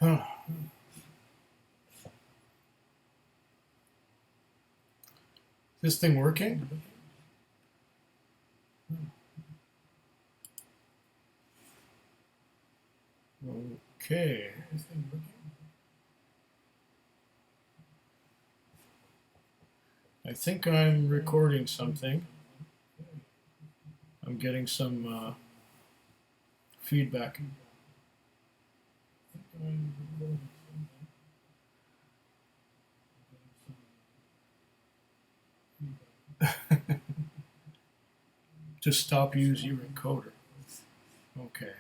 Huh. This thing working? Okay. I think I'm recording something. I'm getting some feedback. To stop use your encoder. Okay.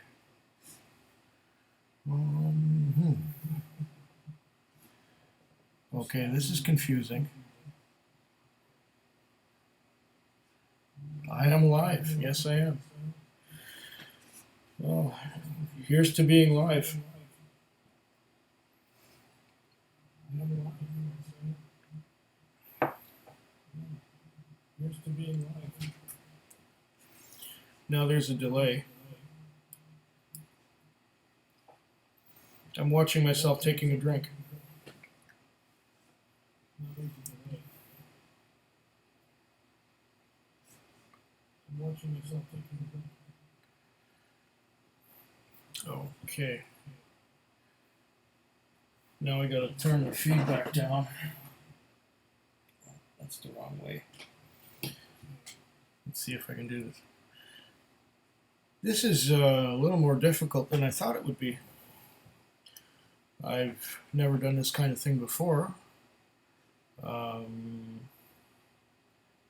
Okay, this is confusing. I am live. Yes, I am. Well, here's to being live. Here's to being live. Now there's a delay. I'm watching myself taking a drink. Okay. Now I gotta turn the feedback down. That's the wrong way. Let's see if I can do this. This is a little more difficult than I thought it would be. I've never done this kind of thing before. I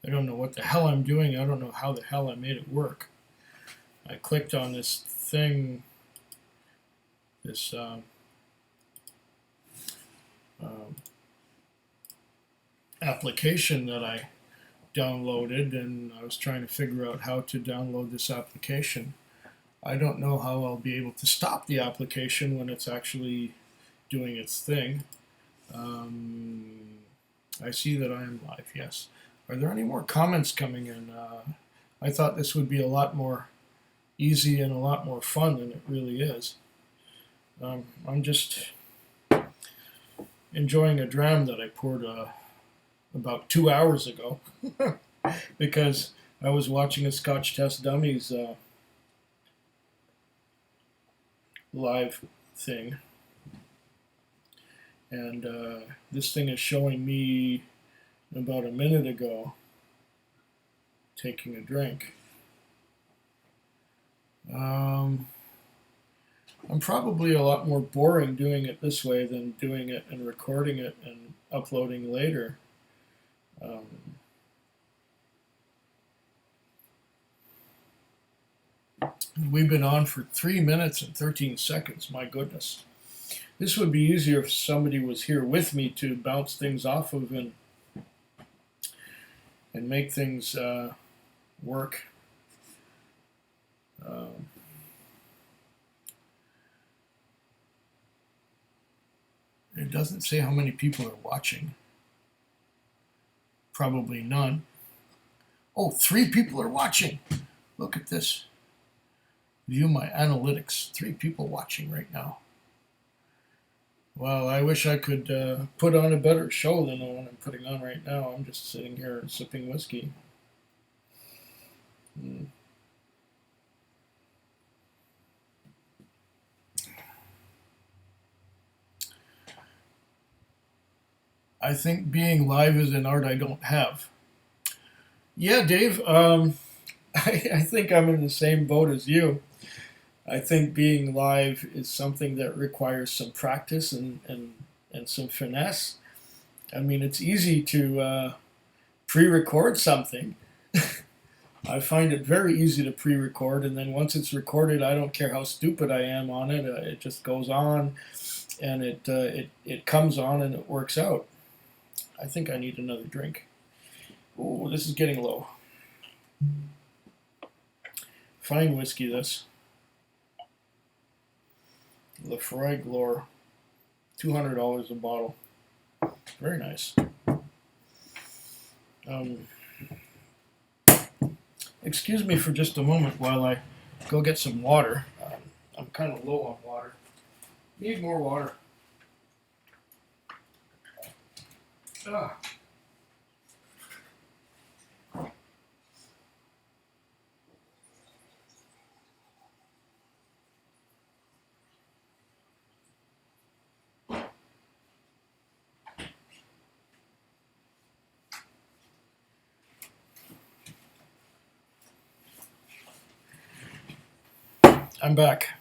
don't know what the hell I'm doing. I don't know how the hell I made it work. I clicked on this thing, this application that I downloaded, and I was trying to figure out how to download this application. I don't know how I'll be able to stop the application when it's actually doing its thing. I see that I am live, yes. Are there any more comments coming in? I thought this would be a lot more easy and a lot more fun than it really is. I'm just enjoying a dram that I poured about 2 hours ago because I was watching a Scotch Test Dummies live thing, and this thing is showing me about a minute ago taking a drink. I'm probably a lot more boring doing it this way than doing it and recording it and uploading later. We've been on for 3 minutes and 13 seconds. My goodness. This would be easier if somebody was here with me to bounce things off of and make things work. It doesn't say how many people are watching. Probably none. Oh, 3 people are watching. Look at this. View my analytics. 3 people watching right now. Well, I wish I could put on a better show than the one I'm putting on right now. I'm just sitting here sipping whiskey. I think being live is an art I don't have. Yeah, Dave, I think I'm in the same boat as you. I think being live is something that requires some practice and some finesse. I mean, it's easy to pre-record something. I find it very easy to pre-record, and then once it's recorded, I don't care how stupid I am on it. It just goes on, and it comes on, and it works out. I think I need another drink. Ooh, this is getting low. Fine whiskey, this. Lefroy Glore, $200 a bottle. Very nice. Excuse me for just a moment while I go get some water. I'm kind of low on water. Need more water. Ah. I'm back.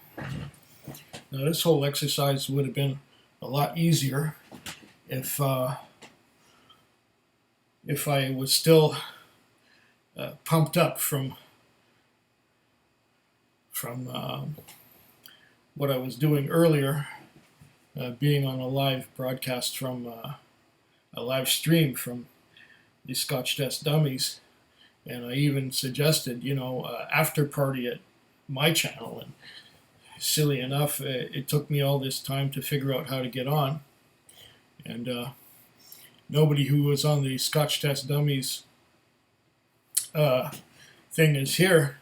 Now, this whole exercise would have been a lot easier if I was still pumped up from what I was doing earlier, being on a live broadcast from a live stream from the Scotch Test Dummies, and I even suggested, after party at my channel. And silly enough, it took me all this time to figure out how to get on, and nobody who was on the Scotch Test Dummies thing is here,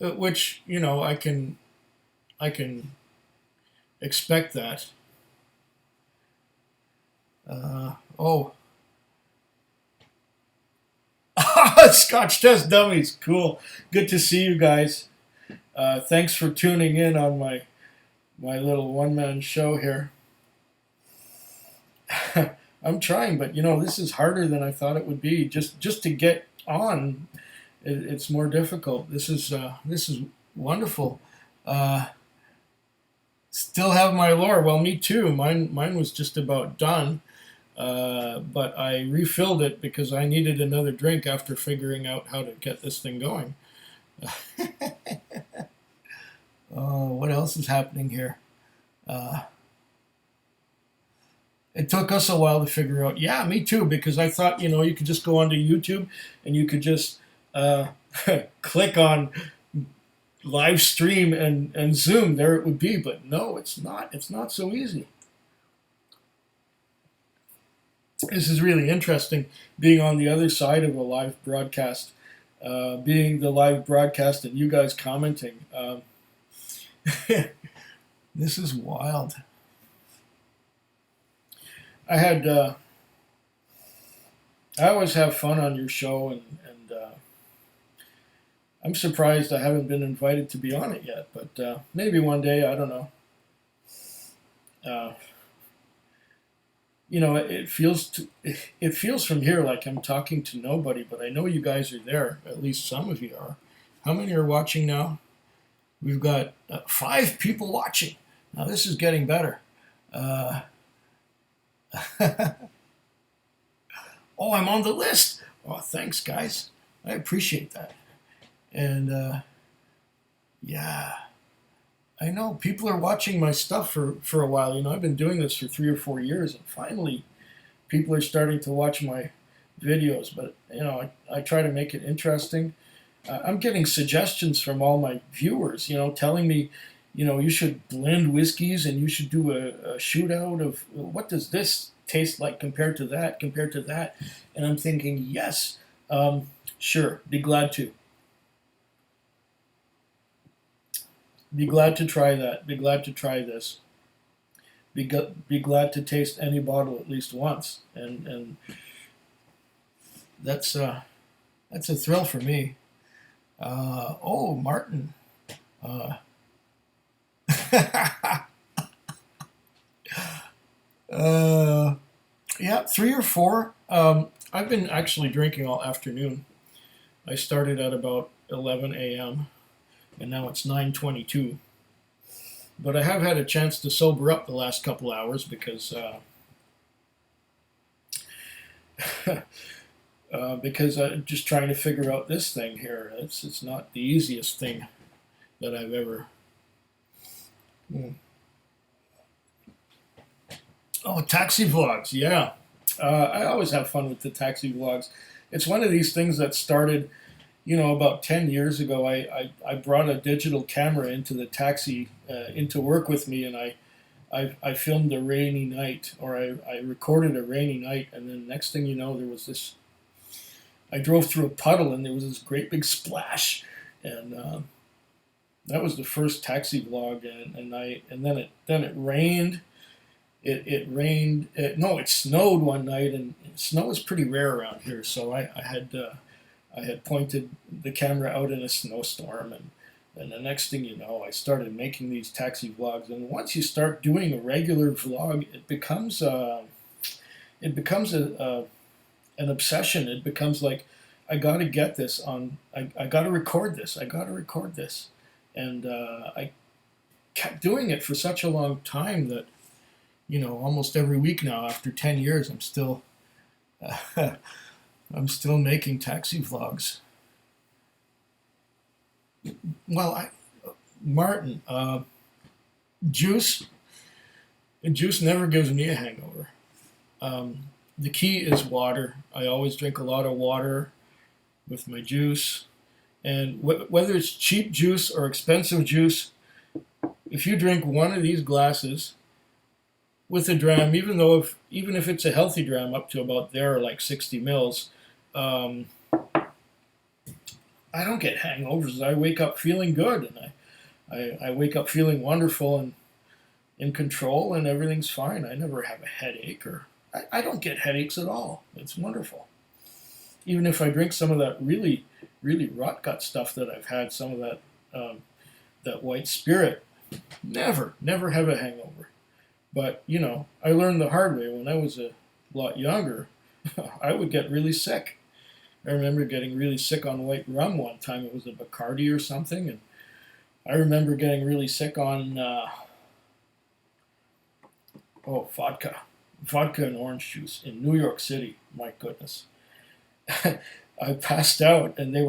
which I can expect that. Oh, Scotch Test Dummies, cool. Good to see you guys. Thanks for tuning in on my little one-man show here. I'm trying, but this is harder than I thought it would be. Just to get on, it's more difficult. This is wonderful. Still have my lore. Well, me too. Mine was just about done, but I refilled it because I needed another drink after figuring out how to get this thing going. Oh, what else is happening here? It took us a while to figure out. Yeah, me too, because I thought, you could just go onto YouTube and you could just click on live stream and Zoom. There it would be. But no, it's not. It's not so easy. This is really interesting, being on the other side of a live broadcast, being the live broadcast and you guys commenting. This is wild. I always have fun on your show, and I'm surprised I haven't been invited to be on it yet, but maybe one day, I don't know. It feels from here like I'm talking to nobody, but I know you guys are there. At least some of you are. How many are watching now? We've got 5 people watching. Now this is getting better. Oh, I'm on the list. Oh, thanks, guys. I appreciate that. And yeah, I know people are watching my stuff for a while. I've been doing this for 3 or 4 years, and finally, people are starting to watch my videos. But I try to make it interesting. I'm getting suggestions from all my viewers. Telling me, you should blend whiskeys and you should do a shootout of what does this taste like compared to that. And I'm thinking, yes, sure, be glad to. Be glad to try that. Be glad to try this. Be glad to taste any bottle at least once. And that's a thrill for me. Oh, Martin. Yeah, 3 or 4. I've been actually drinking all afternoon. I started at about 11 a.m. and now it's 9:22. But I have had a chance to sober up the last couple hours because because I'm just trying to figure out this thing here. It's not the easiest thing that I've ever. Oh, taxi vlogs, yeah. I always have fun with the taxi vlogs. It's one of these things that started, about 10 years ago. I brought a digital camera into the taxi, into work with me, and I filmed a rainy night, or I recorded a rainy night, and then next thing you know, there was this. I drove through a puddle, and there was this great big splash, and that was the first taxi vlog, and then it rained. it rained. No, it snowed one night, and snow is pretty rare around here. So I had pointed the camera out in a snowstorm, and the next thing you know, I started making these taxi vlogs. And once you start doing a regular vlog, it becomes an obsession. It becomes like, I got to get this on. I got to record this. I got to record this, and I kept doing it for such a long time that, almost every week now, after 10 years, I'm still making taxi vlogs. Well, Martin, juice never gives me a hangover. The key is water. I always drink a lot of water with my juice, and whether it's cheap juice or expensive juice, if you drink one of these glasses with a dram, even if it's a healthy dram up to about there, like 60 mils, I don't get hangovers. I wake up feeling good, and I wake up feeling wonderful and in control, and everything's fine. I never have a headache, or I don't get headaches at all. It's wonderful. Even if I drink some of that really, really rot gut stuff that I've had, some of that white spirit, never have a hangover. But, I learned the hard way. When I was a lot younger, I would get really sick. I remember getting really sick on white rum one time. It was a Bacardi or something. And I remember getting really sick on, vodka. Vodka and orange juice in New York City. My goodness. I passed out, and they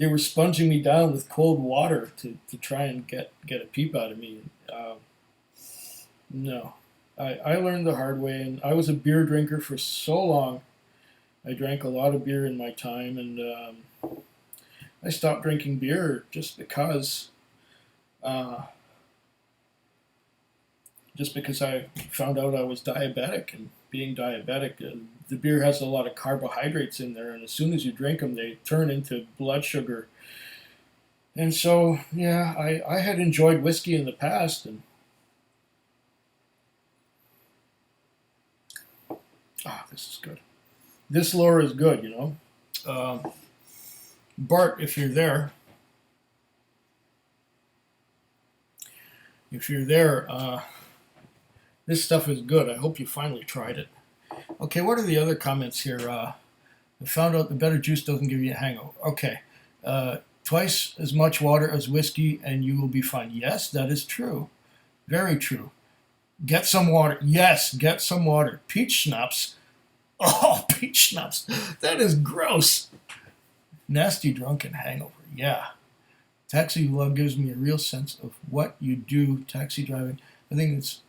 were sponging me down with cold water to try and get a peep out of me. No, I learned the hard way, and I was a beer drinker for so long. I drank a lot of beer in my time, and I stopped drinking beer just because I found out I was diabetic, and being diabetic, the beer has a lot of carbohydrates in there, and as soon as you drink them, they turn into blood sugar. And so, yeah, I had enjoyed whiskey in the past, and this is good. This lure is good, Bart, if you're there, this stuff is good. I hope you finally tried it. Okay, what are the other comments here? I found out the better juice doesn't give you a hangover. Okay, twice as much water as whiskey and you will be fine. Yes, that is true. Very true. Get some water. Yes, get some water. Peach schnapps. Oh, peach schnapps. That is gross. Nasty drunken hangover. Yeah. Taxi vlog gives me a real sense of what you do taxi driving. I think it's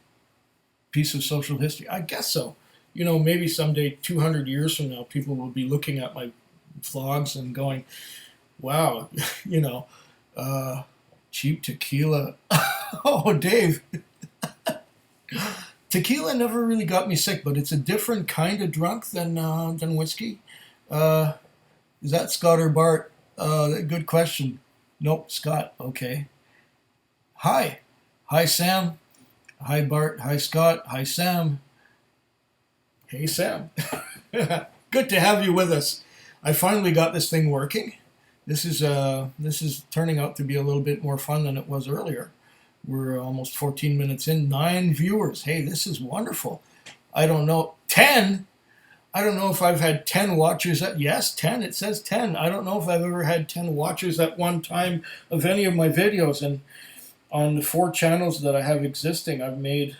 a piece of social history. I guess so. Maybe someday, 200 years from now, people will be looking at my vlogs and going, wow, cheap tequila. Oh, Dave. Tequila never really got me sick, but it's a different kind of drunk than whiskey. Is that Scott or Bart? Good question. Nope, Scott. Okay. Hi. Hi, Sam. Hi, Bart. Hi, Scott. Hi, Sam. Hey, Sam. Good to have you with us. I finally got this thing working. This is turning out to be a little bit more fun than it was earlier. We're almost 14 minutes in. 9 viewers. Hey, this is wonderful. I don't know. 10? I don't know if I've had 10 watchers. Yes, 10. It says 10. I don't know if I've ever had 10 watchers at one time of any of my videos. And on the 4 channels that I have existing, I've made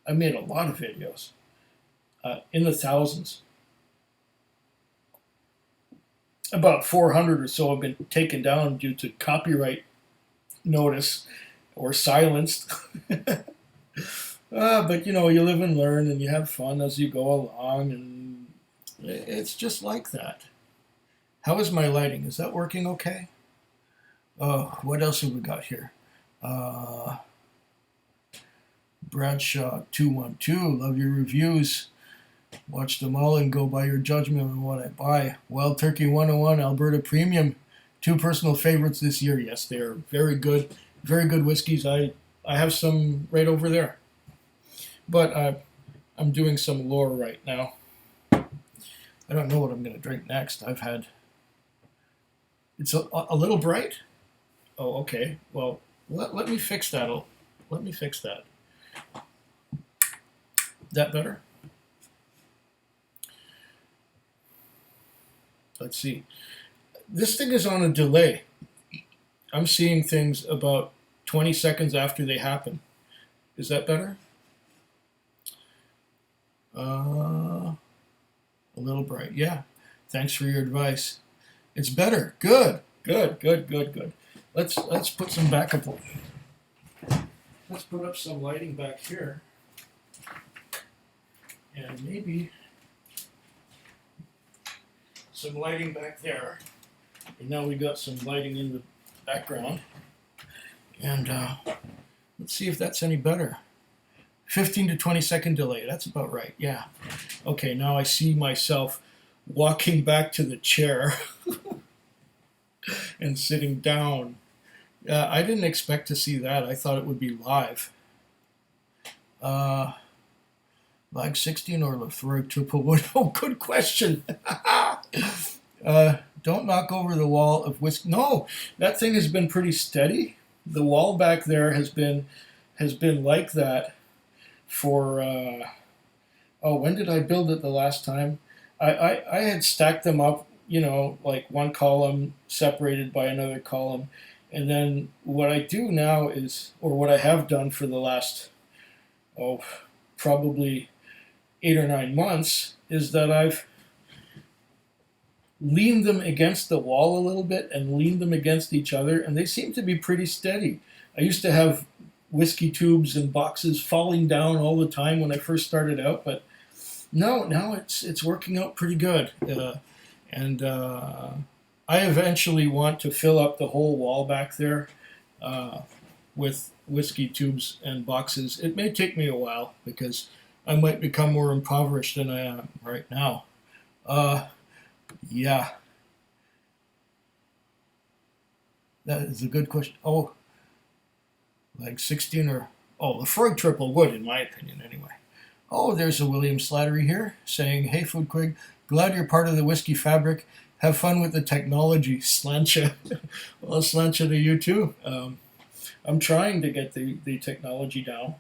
a lot of videos. In the thousands. About 400 or so have been taken down due to copyright notice or silenced. But you live and learn, and you have fun as you go along, and it's just like that. How is my lighting? Is that working okay? Oh, what else have we got here? Bradshaw 212, love your reviews. Watch them all and go by your judgment on what I buy. Wild Turkey 101, Alberta Premium. 2 personal favorites this year. Yes, they are very good whiskeys. I have some right over there. But I'm doing some lore right now. I don't know what I'm going to drink next. It's a little bright. Oh, okay. Well, let me fix that. Let me fix that. That better? Let's see. This thing is on a delay. I'm seeing things about 20 seconds after they happen. Is that better? A little bright. Yeah. Thanks for your advice. It's better. Good. Good. Good. Good. Good. Let's put some backup. Let's put up some lighting back here, and maybe some lighting back there. And now we got some lighting in the background. And let's see if that's any better. 15 to 20-second delay. That's about right. Yeah. Okay, now I see myself walking back to the chair and sitting down. I didn't expect to see that. I thought it would be live. Lag 16 or Lefroy triple wood? Oh, good question. Don't knock over the wall of whiskey. No, that thing has been pretty steady. The wall back there has been like that for when did I build it the last time? I had stacked them up, like one column separated by another column. And then what I do now is, or what I have done for the last, probably 8 or 9 months, is that I've leaned them against the wall a little bit and leaned them against each other, and they seem to be pretty steady. I used to have whiskey tubes and boxes falling down all the time when I first started out, but no, now it's working out pretty good. And I eventually want to fill up the whole wall back there with whiskey tubes and boxes. It may take me a while because I might become more impoverished than I am right now. Yeah, that is a good question. Oh, like 16 or Lefroy triple wood, in my opinion, anyway. Oh, there's a William Slattery here saying, "Hey, Foodquig, glad you're part of the whiskey fabric. Have fun with the technology, Slancha." Well, Slancha to you too. I'm trying to get the technology down.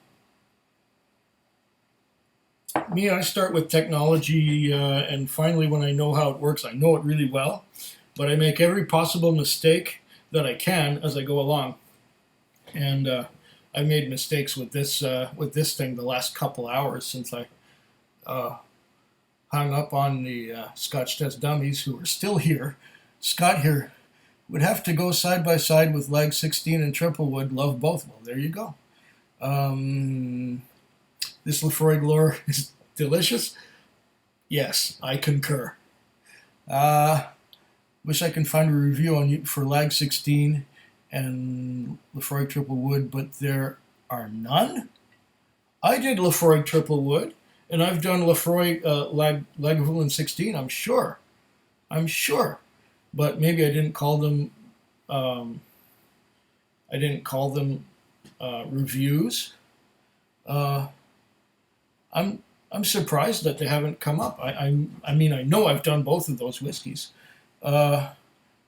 Me, I start with technology, and finally, when I know how it works, I know it really well. But I make every possible mistake that I can as I go along. And I made mistakes with this thing the last couple hours since I hung up on the Scotch Test dummies who are still here. Scott here would have to go side by side with Lag 16 and Triple Wood. Love both. Well, there you go. This Lefroy lore is delicious. Yes, I concur. Wish I can find a review on for Lag 16 and Lefroy Triple Wood, but there are none. I did Lefroy Triple Wood, and I've done Lefroy Lagavulin 16. I'm sure, but maybe I didn't call them. Reviews. I'm surprised that they haven't come up. I mean I know I've done both of those whiskeys.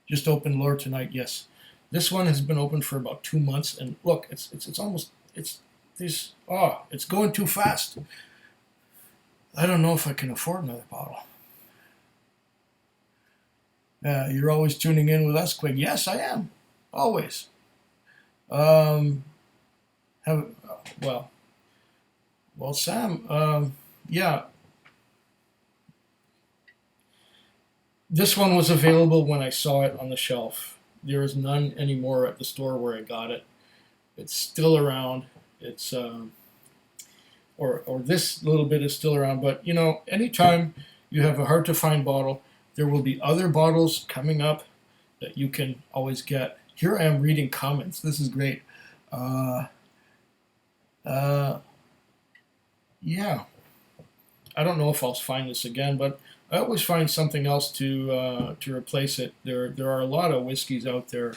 Just opened lore tonight. Yes, this one has been open for about 2 months, and look, it's almost it's going too fast. I don't know if I can afford another bottle. You're always tuning in with us, Quig. Yes, I am. Always. Well, Sam. Yeah. This one was available when I saw it on the shelf. There is none anymore at the store where I got it. It's still around. It's or this little bit is still around. But anytime you have a hard to find bottle, there will be other bottles coming up that you can always get. Here I am reading comments. This is great. Yeah. I don't know if I'll find this again, but I always find something else to replace it. There are a lot of whiskeys out there,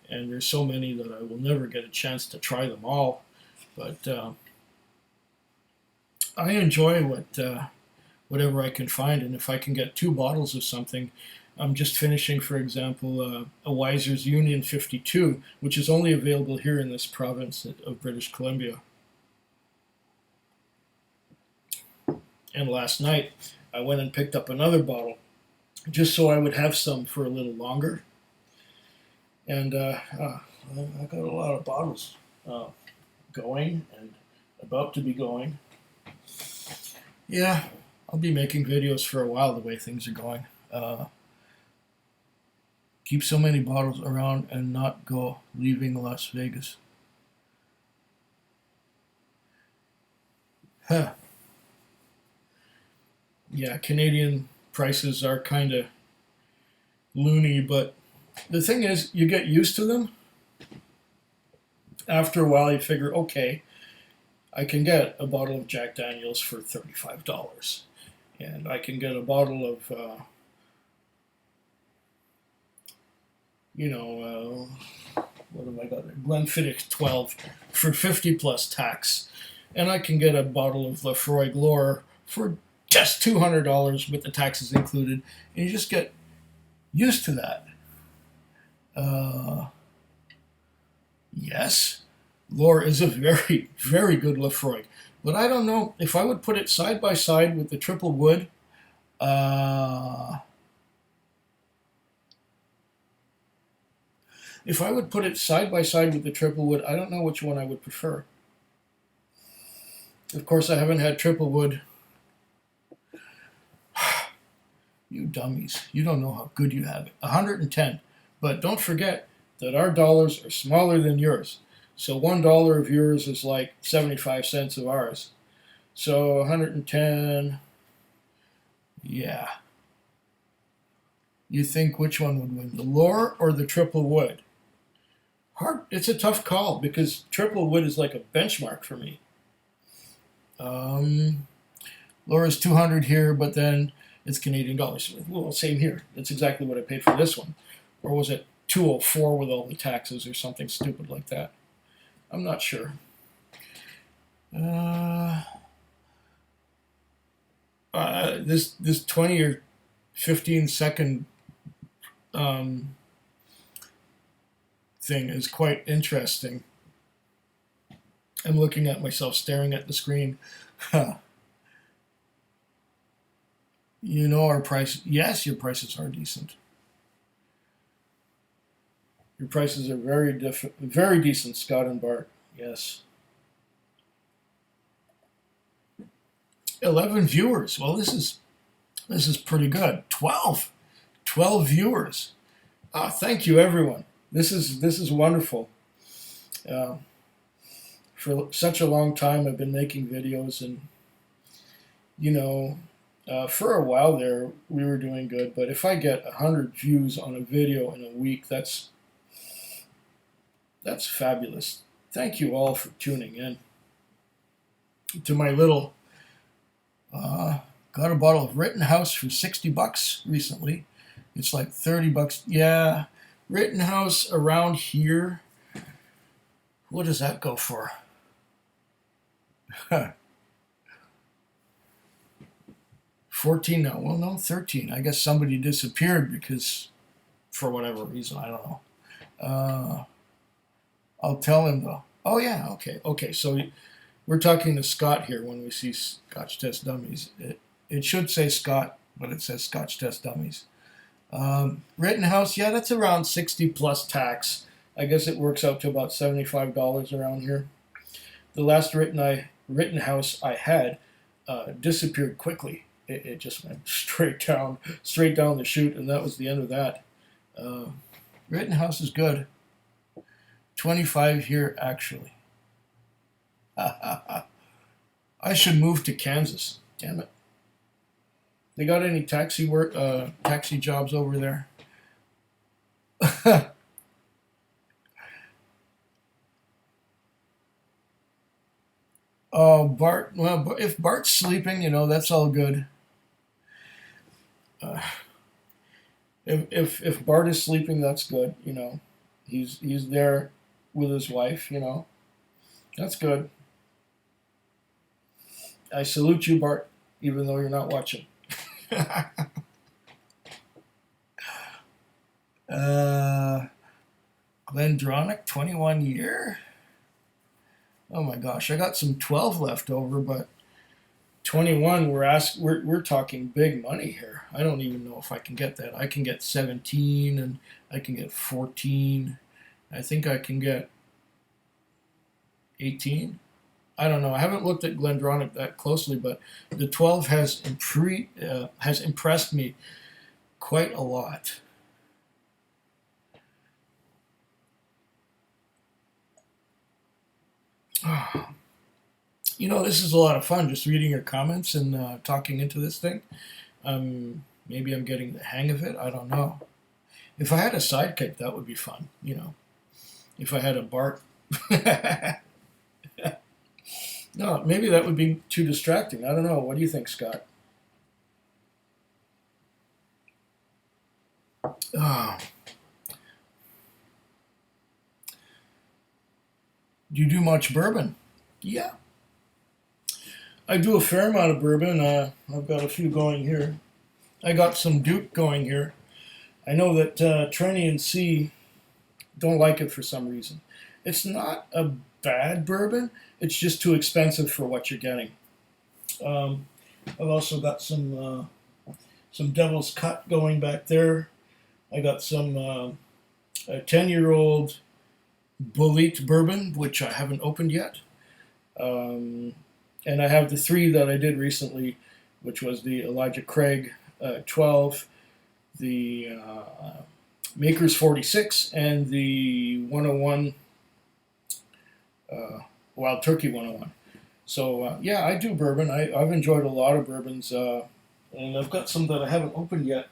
and there's so many that I will never get a chance to try them all. But I enjoy whatever I can find, and if I can get two bottles of something, I'm just finishing, for example, a Weiser's Union 52, which is only available here in this province of British Columbia. And last night, I went and picked up another bottle just so I would have some for a little longer. And I got a lot of bottles going and about to be going. Yeah, I'll be making videos for a while the way things are going. Keep so many bottles around and not go leaving Las Vegas. Huh. Yeah, Canadian prices are kind of loony, but the thing is, you get used to them. After a while, you figure, okay, I can get a bottle of Jack Daniels for $35, and I can get a bottle of, what have I got? Glenfiddich 12 for 50 plus tax, and I can get a bottle of Lefroy Glore for just $200 with the taxes included, and you just get used to that. Yes, Lore is a very, very good Lefroy, but I don't know if I would put it side by side with the Triple Wood. If I would put it side by side with the Triple Wood, I don't know which one I would prefer. Of course, I haven't had Triple Wood. You dummies, you don't know how good you have it. 110. But don't forget that our dollars are smaller than yours. So $1 of yours is like 75 cents of ours. So 110, yeah. You think which one would win, the Lore or the Triple Wood? Hard. It's a tough call because Triple Wood is like a benchmark for me. Lore is 200 here, but then it's Canadian dollars. Well, same here. That's exactly what I paid for this one. Or was it 204 with all the taxes or something stupid like that? I'm not sure. This 20 or 15-second thing is quite interesting. I'm looking at myself staring at the screen. You know our price. Yes, your prices are decent. Your prices are very decent, Scott and Bart. Yes. 11 viewers. Well, this is pretty good. 12 viewers. Thank you, everyone. This is wonderful. For such a long time, I've been making videos, and for a while there, we were doing good. But if I get 100 views on a video in a week, that's fabulous. Thank you all for tuning in to my little. Got a bottle of Rittenhouse for $60 recently. It's like $30. Yeah, Rittenhouse around here. What does that go for? 14 now. Well, no, 13. I guess somebody disappeared because, for whatever reason, I don't know. I'll tell him though. Oh yeah, okay. So we're talking to Scott here when we see Scotch Test Dummies. It should say Scott, but it says Scotch Test Dummies. Rittenhouse, yeah, that's around 60 plus tax. I guess it works out to about $75 around here. The last Rittenhouse I had disappeared quickly. It just went straight down the chute, and that was the end of that. Rittenhouse is good. 25 here, actually. I should move to Kansas. Damn it. They got any taxi jobs over there? Oh, Bart. Well, if Bart's sleeping, that's all good. If Bart is sleeping, that's good. He's there with his wife. That's good. I salute you, Bart, even though you're not watching. uh, Glendronach, 21 year. Oh my gosh, I got some 12 left over, but 21. We're talking big money here. I don't even know if I can get that. I can get 17 and I can get 14. I think I can get 18. I don't know. I haven't looked at Glendronach that closely, but the 12 has impressed me quite a lot. You know, this is a lot of fun, just reading your comments and talking into this thing. Maybe I'm getting the hang of it. I don't know. If I had a sidekick, that would be fun. You know, if I had a Bart. No, maybe that would be too distracting. I don't know. What do you think, Scott? Oh. Do you do much bourbon? Yeah, I do a fair amount of bourbon. I've got a few going here. I got some Duke going here. I know that Trenny and C don't like it for some reason. It's not a bad bourbon. It's just too expensive for what you're getting. I've also got some Devil's Cut going back there. I got some a 10-year-old Bolete bourbon, which I haven't opened yet. And I have the 3 that I did recently, which was the Elijah Craig 12, the Maker's 46, and the 101 Wild Turkey 101. So yeah, I do bourbon. I've enjoyed a lot of bourbons, and I've got some that I haven't opened yet.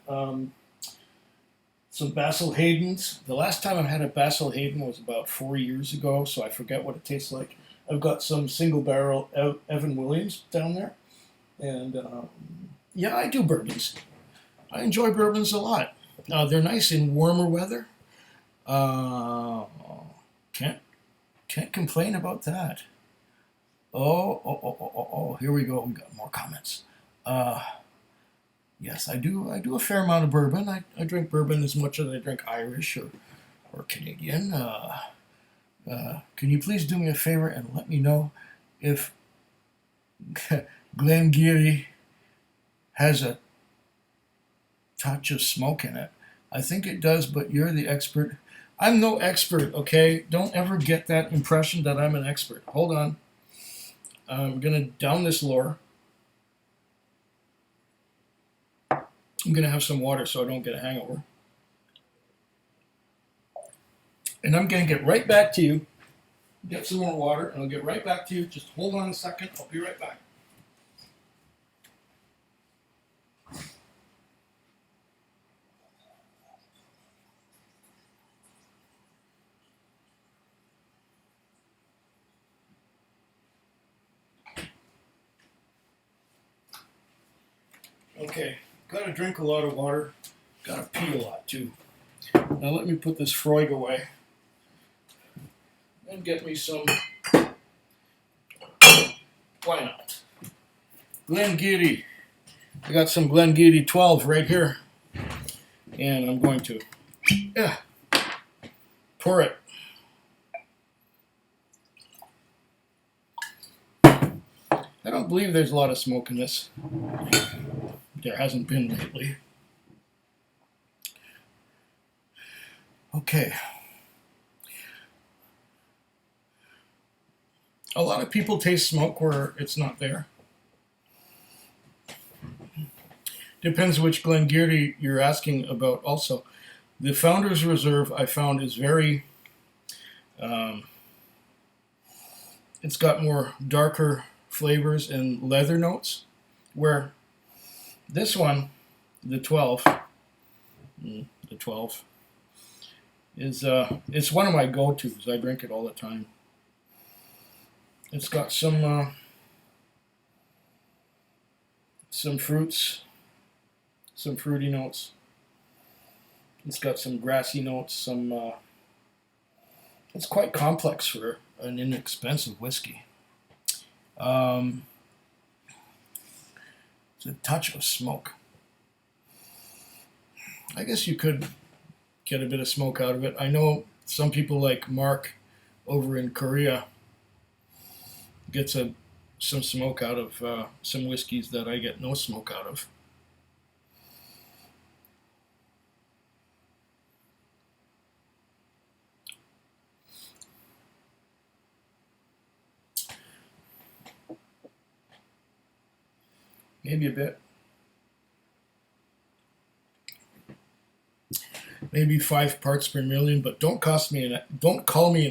Some Basil Hayden's. The last time I had a Basil Hayden was about 4 years ago, so I forget what it tastes like. I've got some single barrel Evan Williams down there, and yeah, I do bourbons. I enjoy bourbons a lot. They're nice in warmer weather. Uh, can't complain about that. Oh, here we go. We got more comments. Yes, I do. I do a fair amount of bourbon. I drink bourbon as much as I drink Irish or Canadian. Can you please do me a favor and let me know if Glengarry has a touch of smoke in it? I think it does, but you're the expert. I'm no expert, okay? Don't ever get that impression that I'm an expert. Hold on. I'm going to down this lure. I'm going to have some water so I don't get a hangover. And I'm going to get right back to you. Get some more water, and I'll get right back to you. Just hold on a second. I'll be right back. Okay, got to drink a lot of water. Got to pee a lot, too. Now let me put this Freud away. And get me some... Why not? Glengarry. I got some Glengarry 12 right here. And I'm going to pour it. I don't believe there's a lot of smoke in this. There hasn't been lately. Okay. A lot of people taste smoke where it's not there. Depends which Glengarry you're asking about also. The Founder's Reserve I found is very... it's got more darker flavors and leather notes, where this one, the 12 is it's one of my go-tos. I drink it all the time. It's got some fruits, some fruity notes. It's got some grassy notes. It's quite complex for an inexpensive whiskey. It's a touch of smoke. I guess you could get a bit of smoke out of it. I know some people like Mark over in Korea gets some smoke out of some whiskeys that I get no smoke out of. Maybe a bit. Maybe 5 parts per million, but don't call me an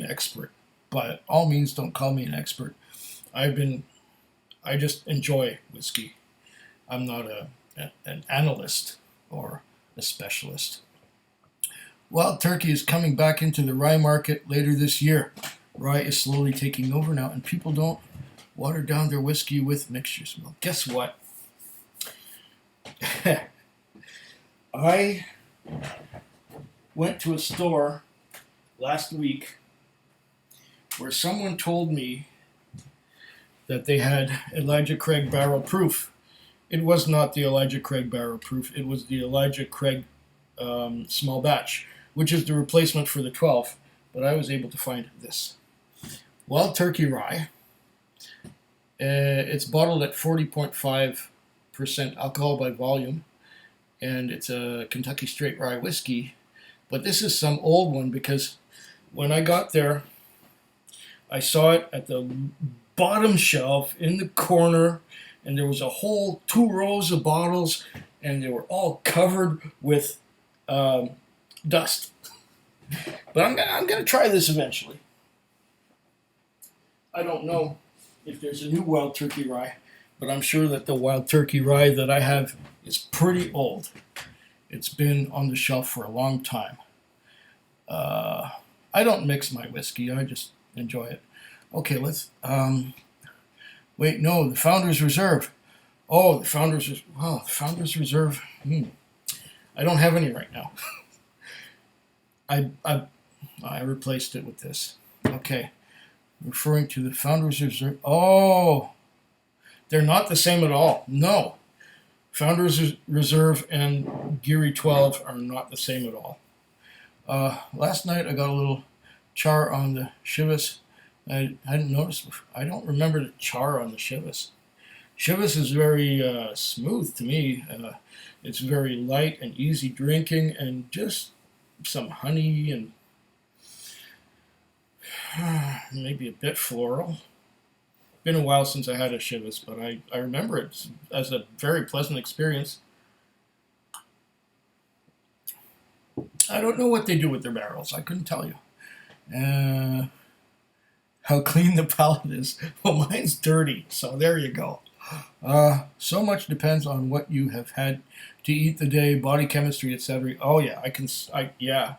expert. By all means, don't call me an expert. I just enjoy whiskey. I'm not an analyst or a specialist. Wild Turkey is coming back into the rye market later this year. Rye is slowly taking over now, and people don't water down their whiskey with mixtures. Well, guess what? I went to a store last week where someone told me that they had Elijah Craig Barrel Proof. It was not the Elijah Craig Barrel Proof. It was the Elijah Craig Small Batch, which is the replacement for the 12. But I was able to find this. Wild Turkey Rye. It's bottled at 40.5% alcohol by volume, and it's a Kentucky Straight Rye whiskey. But this is some old one because when I got there, I saw it at the bottom shelf in the corner, and there was a whole 2 rows of bottles, and they were all covered with dust. But I'm gonna try this eventually. I don't know if there's a new Wild Turkey Rye, but I'm sure that the Wild Turkey Rye that I have is pretty old. It's been on the shelf for a long time. I don't mix my whiskey. I just enjoy it. Okay, let's. Wait, no, the Founder's Reserve. Oh, the Founder's Reserve. I don't have any right now. I replaced it with this. Okay, referring to the Founder's Reserve. Oh, they're not the same at all. No. Founders Reserve and Geary 12 are not the same at all. Last night I got a little char on the Chivas. I hadn't noticed before. I don't remember the char on the Chivas. Chivas is very smooth to me. It's very light and easy drinking, and just some honey and maybe a bit floral. Been a while since I had a Chivas, but I remember it as a very pleasant experience. I don't know what they do with their barrels. I couldn't tell you. How clean the palate is. Well, mine's dirty, so there you go. So much depends on what you have had to eat the day, body chemistry, etc. Oh yeah, yeah,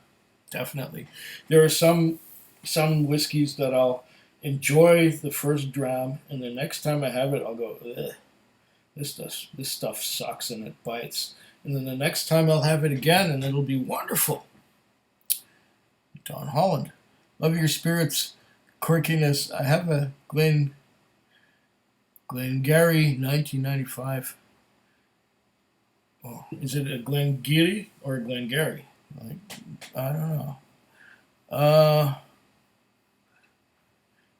definitely. There are some whiskeys that I'll enjoy the first dram, and the next time I have it, I'll go, ugh, this stuff sucks and it bites. And then the next time I'll have it again, and it'll be wonderful. Don Holland, love your spirits, quirkiness. I have a Glengarry 1995. Oh, is it a Glengarry or a Glengarry? I don't know.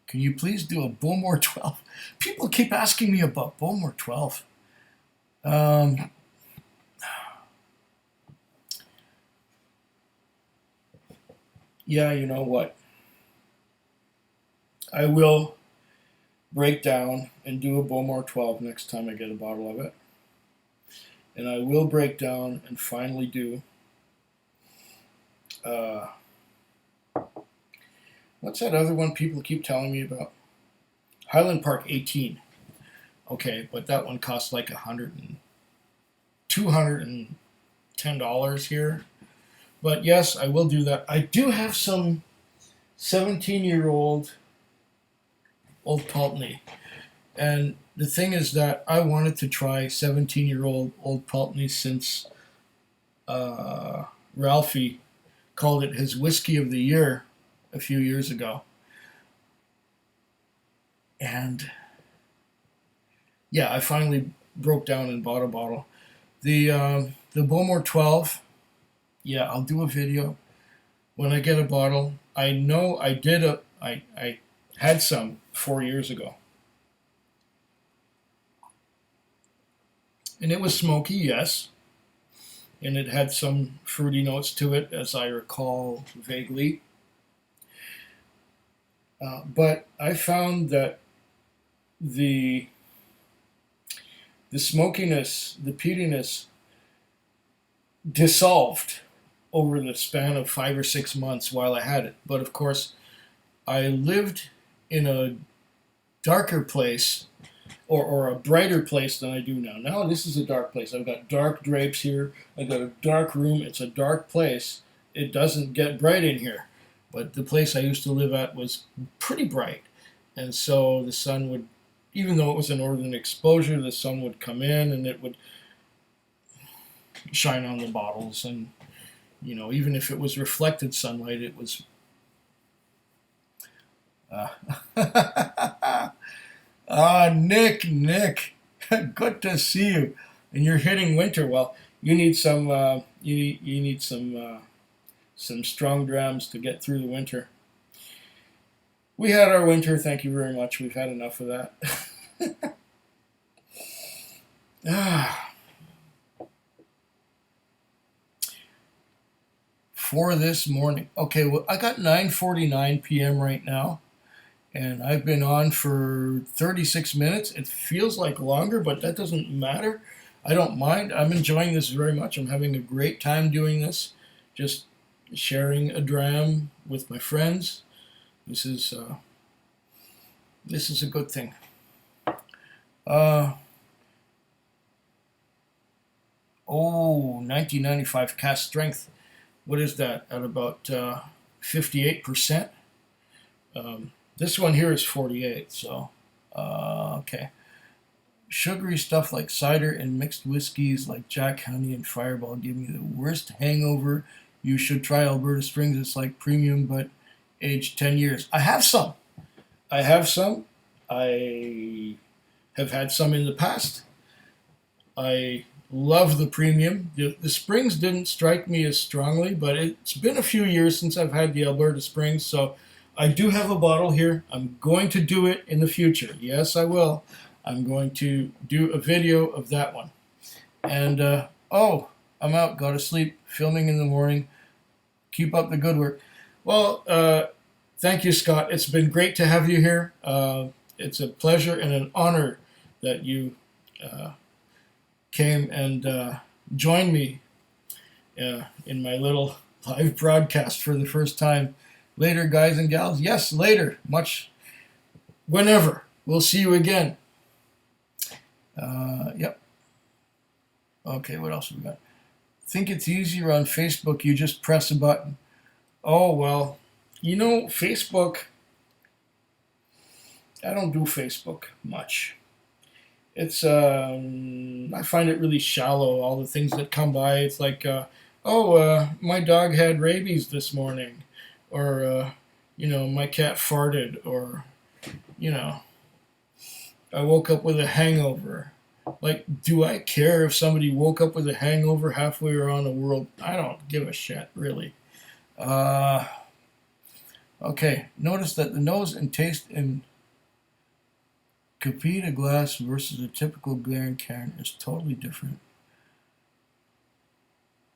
Can you please do a Bowmore 12? People keep asking me about Bowmore 12. Yeah, you know what? I will break down and do a Bowmore 12 next time I get a bottle of it. And I will break down and finally do what's that other one people keep telling me about? Highland Park 18. Okay, but that one costs like $210 here. But yes, I will do that. I do have some 17-year-old Old Pulteney. And the thing is that I wanted to try 17-year-old Old Pulteney since Ralphie called it his whiskey of the year a few years ago. And yeah, I finally broke down and bought a bottle. The Bowmore 12, yeah, I'll do a video when I get a bottle. I know I had some 4 years ago, and it was smoky, yes, and it had some fruity notes to it, as I recall vaguely. But I found that the the smokiness, the peatiness dissolved over the span of 5 or 6 months while I had it. But of course, I lived in a darker place or a brighter place than I do now. Now this is a dark place. I've got dark drapes here. I've got a dark room. It's a dark place. It doesn't get bright in here. But the place I used to live at was pretty bright. And so the sun would, even though it was a northern exposure, the sun would come in and it would shine on the bottles. And, even if it was reflected sunlight, it was. Nick, good to see you. And you're hitting winter. Well, you need some. You need some strong drams to get through the winter. We had our winter. Thank you very much. We've had enough of that. For this morning. Okay, well, I got 9:49 p.m. right now, and I've been on for 36 minutes. It feels like longer, but that doesn't matter. I don't mind. I'm enjoying this very much. I'm having a great time doing this. Just sharing a dram with my friends. This is a good thing. 1995 cast strength. What is that? At about 58%. This one here is 48. So, okay. Sugary stuff like cider and mixed whiskeys like Jack Honey and Fireball give me the worst hangover. You should try Alberta Springs. It's like premium, but aged 10 years. I have some. I have had some in the past. I love the premium. The Springs didn't strike me as strongly, but it's been a few years since I've had the Alberta Springs, so I do have a bottle here. I'm going to do it in the future. Yes, I will. I'm going to do a video of that one. And, I'm out. Got to sleep. Filming in the morning. Keep up the good work. Well, thank you, Scott. It's been great to have you here. It's a pleasure and an honor that you came and joined me in my little live broadcast for the first time. Later, guys and gals. Yes, later. Whenever. We'll see you again. Yep. Okay, what else we got? Think it's easier on Facebook. You just press a button. Oh, well, Facebook, I don't do Facebook much. It's, I find it really shallow, all the things that come by. It's like, my dog had rabies this morning. Or, my cat farted. Or, I woke up with a hangover. Like, do I care if somebody woke up with a hangover halfway around the world? I don't give a shit, really. Okay, notice that the nose and taste in Capita glass versus a typical Glencairn is totally different.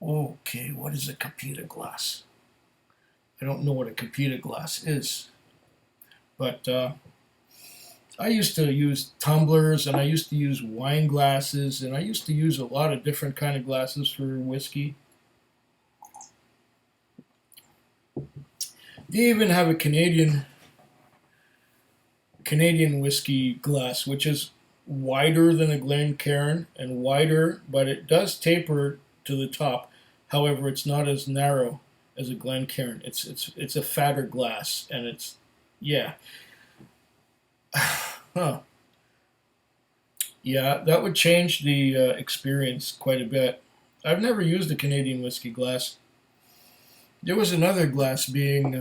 Okay, what is a Capita glass? I don't know what a Capita glass is. But I used to use tumblers, and I used to use wine glasses, and I used to use a lot of different kind of glasses for whiskey. They even have a Canadian whiskey glass, which is wider than a Glencairn and wider, but it does taper to the top. However, it's not as narrow as a Glencairn. It's a fatter glass, and it's huh. Yeah, that would change the experience quite a bit. I've never used a Canadian whiskey glass. There was another glass being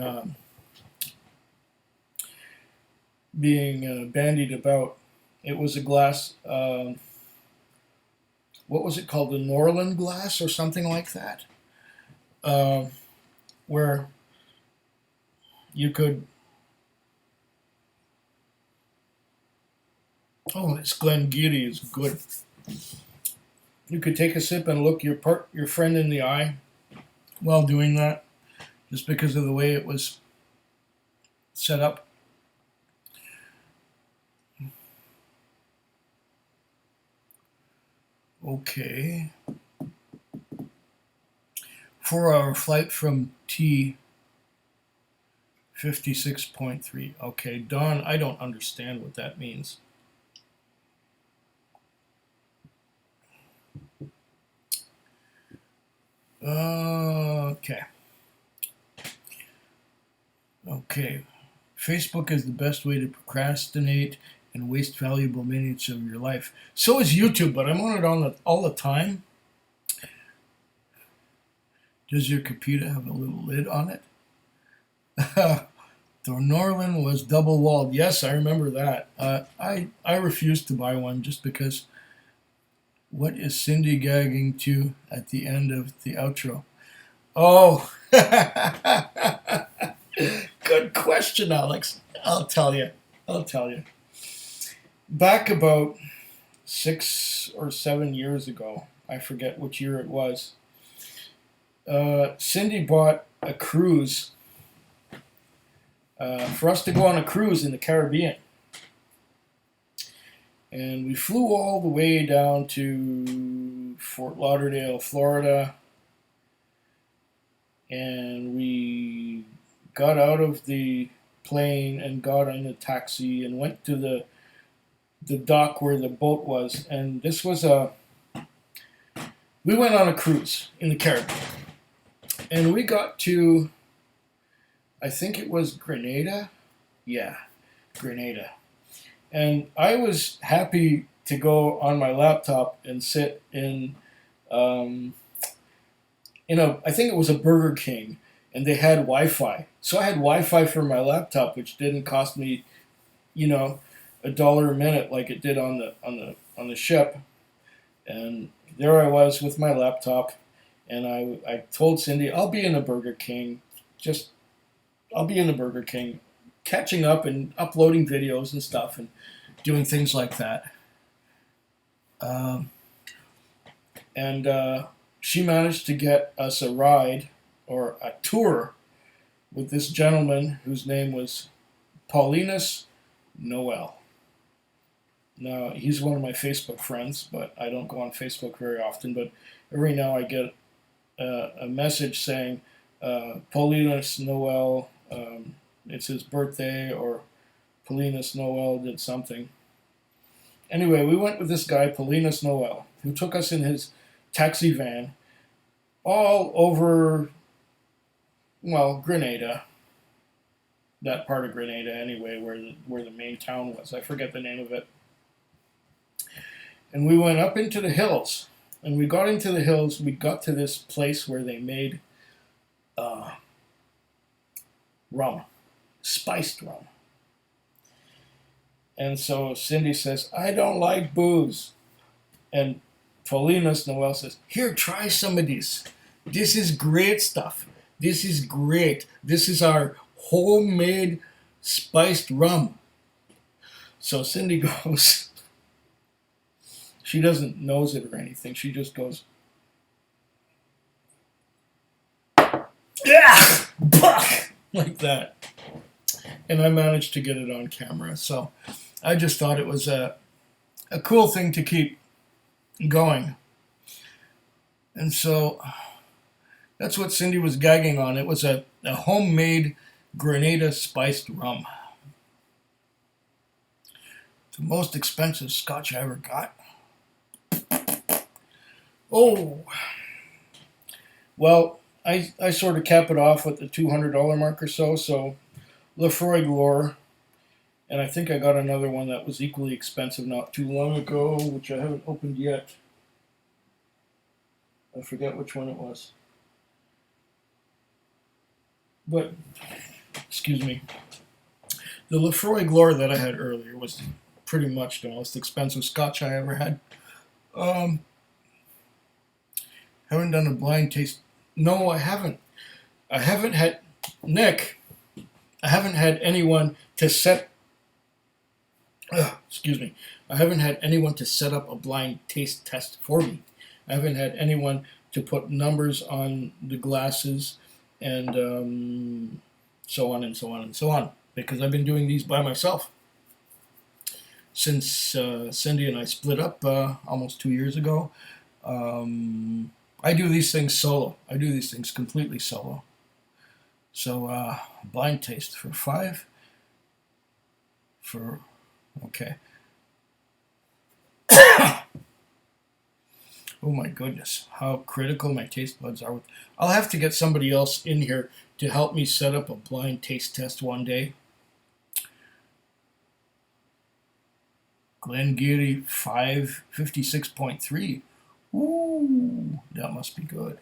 bandied about. It was a glass. what was it called, the Norland glass or something like that, uh, where you could. Oh, this Glengarry is good. You could take a sip and look your friend in the eye while doing that, just because of the way it was set up. Okay. 4-hour flight from T 56.3. Okay, Don, I don't understand what that means. Okay. Okay. Facebook is the best way to procrastinate and waste valuable minutes of your life. So is YouTube, but I'm on it all the time. Does your computer have a little lid on it? The Norland was double walled. Yes, I remember that. I refused to buy one just because. What is Cindy gagging to at the end of the outro? Oh, good question, Alex. I'll tell you. Back about 6 or 7 years ago, I forget which year it was, Cindy bought a cruise for us to go on a cruise in the Caribbean. And we flew all the way down to Fort Lauderdale, Florida. And we got out of the plane and got in a taxi and went to the dock where the boat was. And this was we went on a cruise in the Caribbean. And we got to, I think it was Grenada. Yeah, Grenada. And I was happy to go on my laptop and sit in, I think it was a Burger King, and they had Wi-Fi. So I had Wi-Fi for my laptop, which didn't cost me, $1 a minute like it did on the ship. And there I was with my laptop, and I told Cindy, I'll be in a Burger King, catching up and uploading videos and stuff and doing things like that. And she managed to get us a ride or a tour with this gentleman whose name was Paulinus Noel. Now, he's one of my Facebook friends, but I don't go on Facebook very often. But every now I get a message saying, Paulinus Noel, it's his birthday, or Paulinus Noel did something. Anyway, we went with this guy, Paulinus Noel, who took us in his taxi van all over, Grenada. That part of Grenada, anyway, where the main town was. I forget the name of it. And we went up into the hills. And we got into the hills. We got to this place where they made rum. Spiced rum. And so Cindy says, I don't like booze. And Paulinus Noel says, here, try some of this. This is great stuff. This is great. This is our homemade spiced rum. So Cindy goes, she doesn't nose it or anything. She just goes, yeah, like that. And I managed to get it on camera. So I just thought it was a cool thing to keep going. And so that's what Cindy was gagging on. It was a homemade Grenada spiced rum. The most expensive scotch I ever got. Oh, well, I sort of cap it off at the $200 mark or so. So Lefroy Glore, and I think I got another one that was equally expensive not too long ago, which I haven't opened yet. I forget which one it was. But, excuse me, the Lefroy Glore that I had earlier was pretty much the most expensive scotch I ever had. Haven't done a blind taste. No, I haven't. I haven't had Nick. I haven't had anyone to set. Excuse me. I haven't had anyone to set up a blind taste test for me. I haven't had anyone to put numbers on the glasses and so on and so on and so on, because I've been doing these by myself since Cindy and I split up almost 2 years ago. I do these things solo. I do these things completely solo. So blind taste for 5. Okay. Oh my goodness, how critical my taste buds are. I'll have to get somebody else in here to help me set up a blind taste test one day. Glengarry 556.3. Ooh, that must be good.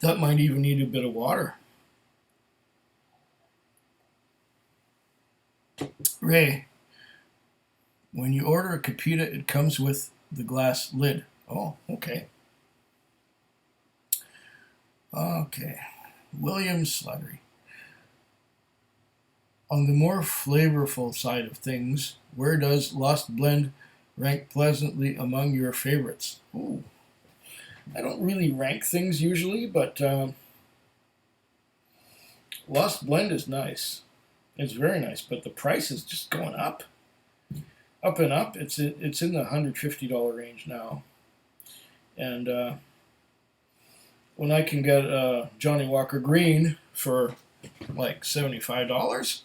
That might even need a bit of water. Ray, when you order a Capita, it comes with the glass lid. Oh, okay. Okay. William Slattery. On the more flavorful side of things, where does Lost Blend rank pleasantly among your favorites? Ooh. I don't really rank things usually, but Lost Blend is nice. It's very nice, but the price is just going up. Up and up. It's in the $150 range now. And when I can get Johnny Walker Green for like $75,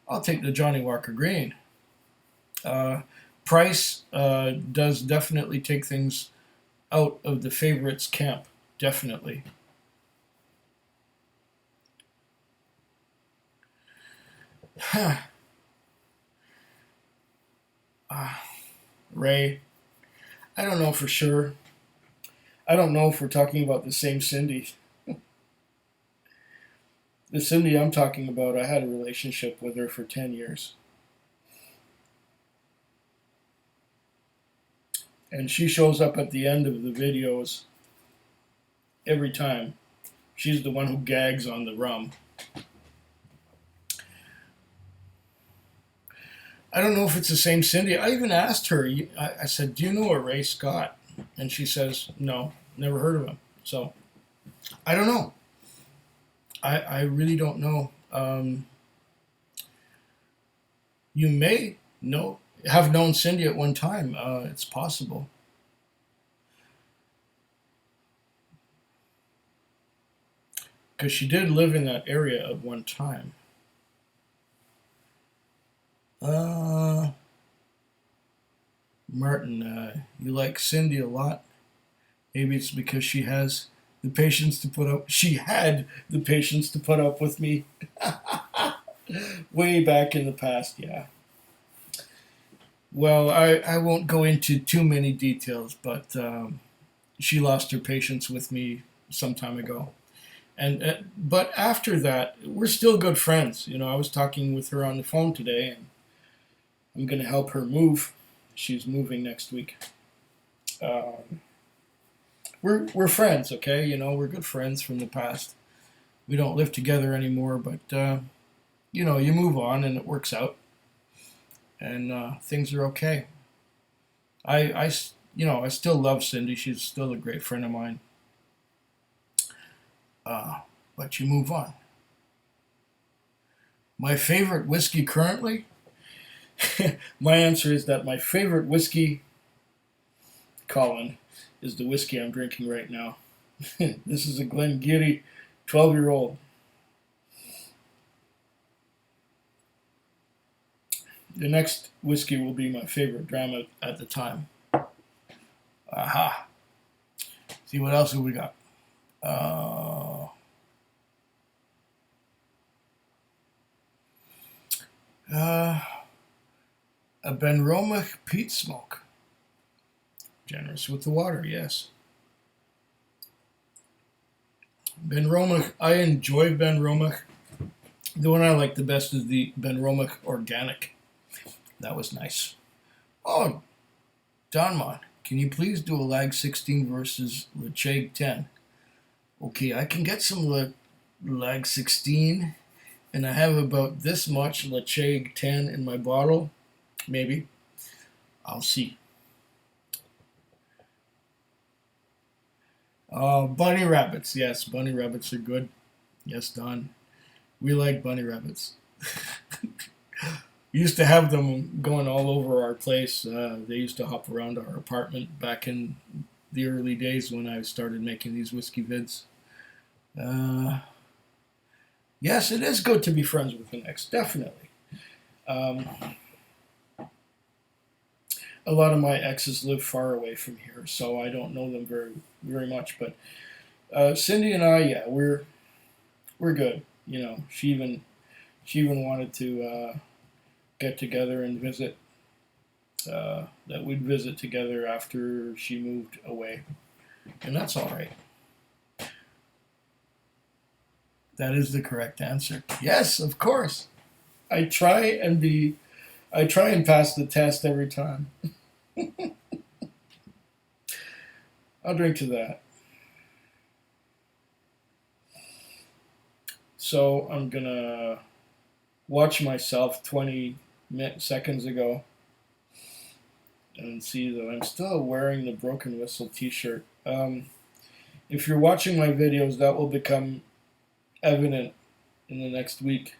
I'll take the Johnny Walker Green. Price does definitely take things out of the favorites camp. Definitely. Ray, I don't know for sure. I don't know if we're talking about the same Cindy. The Cindy I'm talking about, I had a relationship with her for 10 years. And she shows up at the end of the videos every time. She's the one who gags on the rum. I don't know if it's the same Cindy. I even asked her, I said, do you know a Ray Scott? And she says, no, never heard of him. So, I don't know. I really don't know. You may have known Cindy at one time. It's possible. Because she did live in that area at one time. Martin, you like Cindy a lot. Maybe it's because she has the patience to put up. She had the patience to put up with me. Way back in the past, yeah. Well, I won't go into too many details, but she lost her patience with me some time ago. And but after that, we're still good friends. You know, I was talking with her on the phone today, and I'm going to help her move. She's moving next week. We're friends, okay? You know, we're good friends from the past. We don't live together anymore, but you know, you move on and it works out, and things are okay. I still love Cindy. She's still a great friend of mine. But you move on. My favorite whiskey currently? My answer is that my favorite whiskey, Colin, is the whiskey I'm drinking right now. This is a Glengarry 12-year-old. The next whiskey will be my favorite dram at the time. Aha. See, what else have we got? A Benromach peat smoke. Generous with the water, yes. Benromach, I enjoy Benromach. The one I like the best is the Benromach Organic. That was nice. Oh, Donmont, Can you please do a lag 16 versus Lacheg 10? Okay, I can get some lag 16, and I have about this much Lacheg 10 in my bottle. Maybe. I'll see. Bunny rabbits. Yes, bunny rabbits are good. Yes, Don. We like bunny rabbits. We used to have them going all over our place. They used to hop around our apartment back in the early days when I started making these whiskey vids. Yes, it is good to be friends with an ex, definitely. Um, a lot of my exes live far away from here, so I don't know them very much. But Cindy and I, yeah, we're good. You know, she even wanted to get together and visit. That we'd visit together after she moved away, and that's all right. That is the correct answer. Yes, of course. I try and pass the test every time. I'll drink to that. So I'm gonna watch myself 20 seconds ago and see that I'm still wearing the Broken Whistle t-shirt. If you're watching my videos, that will become evident in the next week,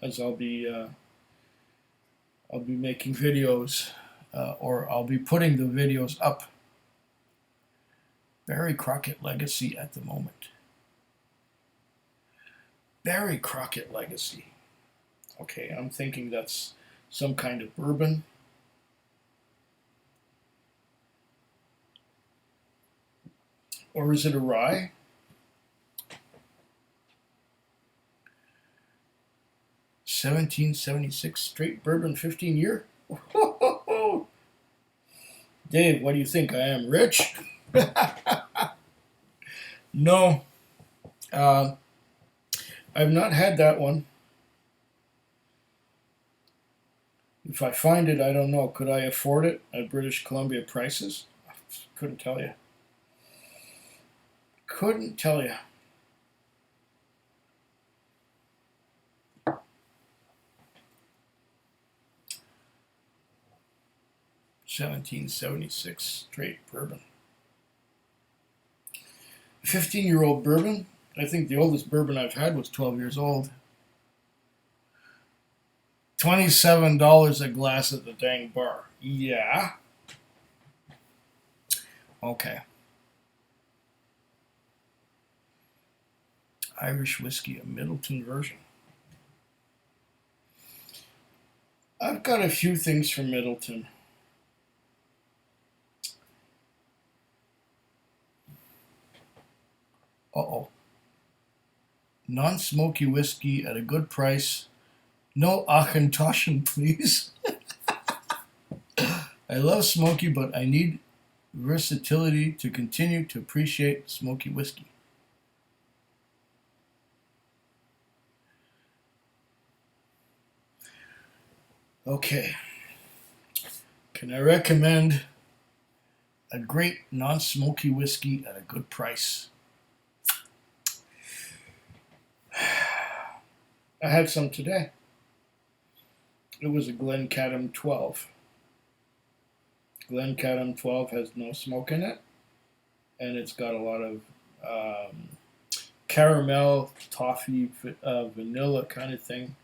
as I'll be making videos, or I'll be putting the videos up. Barry Crockett Legacy at the moment. Barry Crockett Legacy. Okay, I'm thinking that's some kind of bourbon. Or is it a rye? $17.76 straight bourbon, 15-year. Dave, what do you think? I am rich? No, I've not had that one. If I find it, I don't know. Could I afford it at British Columbia prices? Couldn't tell you. Couldn't tell you. $17.76 straight bourbon. 15-year-old bourbon. I think the oldest bourbon I've had was 12 years old. $27 a glass at the dang bar. Yeah. Okay. Irish whiskey, a Middleton version. I've got a few things from Middleton. Uh-oh. Non-smoky whiskey at a good price. No Auchentoshan, please. I love smoky, but I need versatility to continue to appreciate smoky whiskey. Okay. Can I recommend a great non-smoky whiskey at a good price? I had some today. It was a Glencairn 12. Glencairn 12 has no smoke in it, and it's got a lot of caramel, toffee, vanilla kind of thing.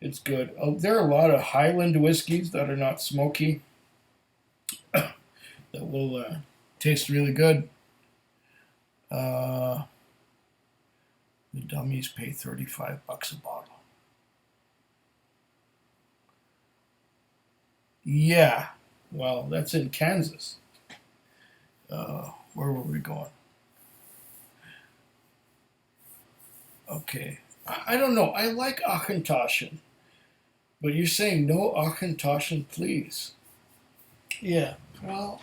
It's good. Oh, there are a lot of Highland whiskeys that are not smoky that will taste really good. The dummies pay $35 a bottle. Yeah, well, that's in Kansas. Where were we going? Okay, I don't know. I like Auchentoshan, but you're saying no Auchentoshan, please. Yeah, well,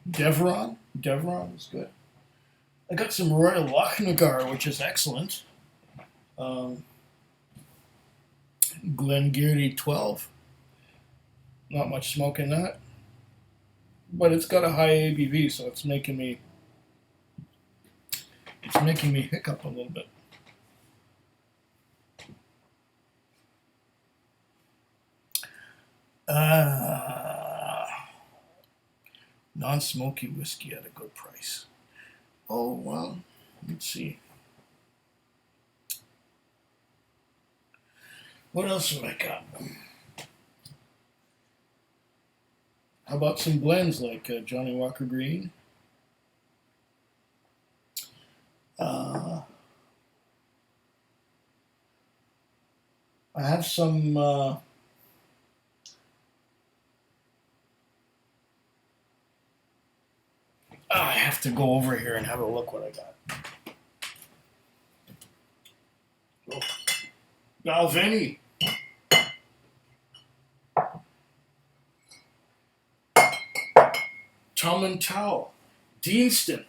Deveron is good. I got some Royal Lochnagar, which is excellent. Glengarry 12. Not much smoke in that, but it's got a high ABV, so it's making me hiccup a little bit. Non-smoky whiskey at a good price. Oh, well, let's see. What else have I got? How about some blends like Johnny Walker Green? I have some. I have to go over here and have a look what I got. Oh. Balvenie. Tom and Towel. Deanston.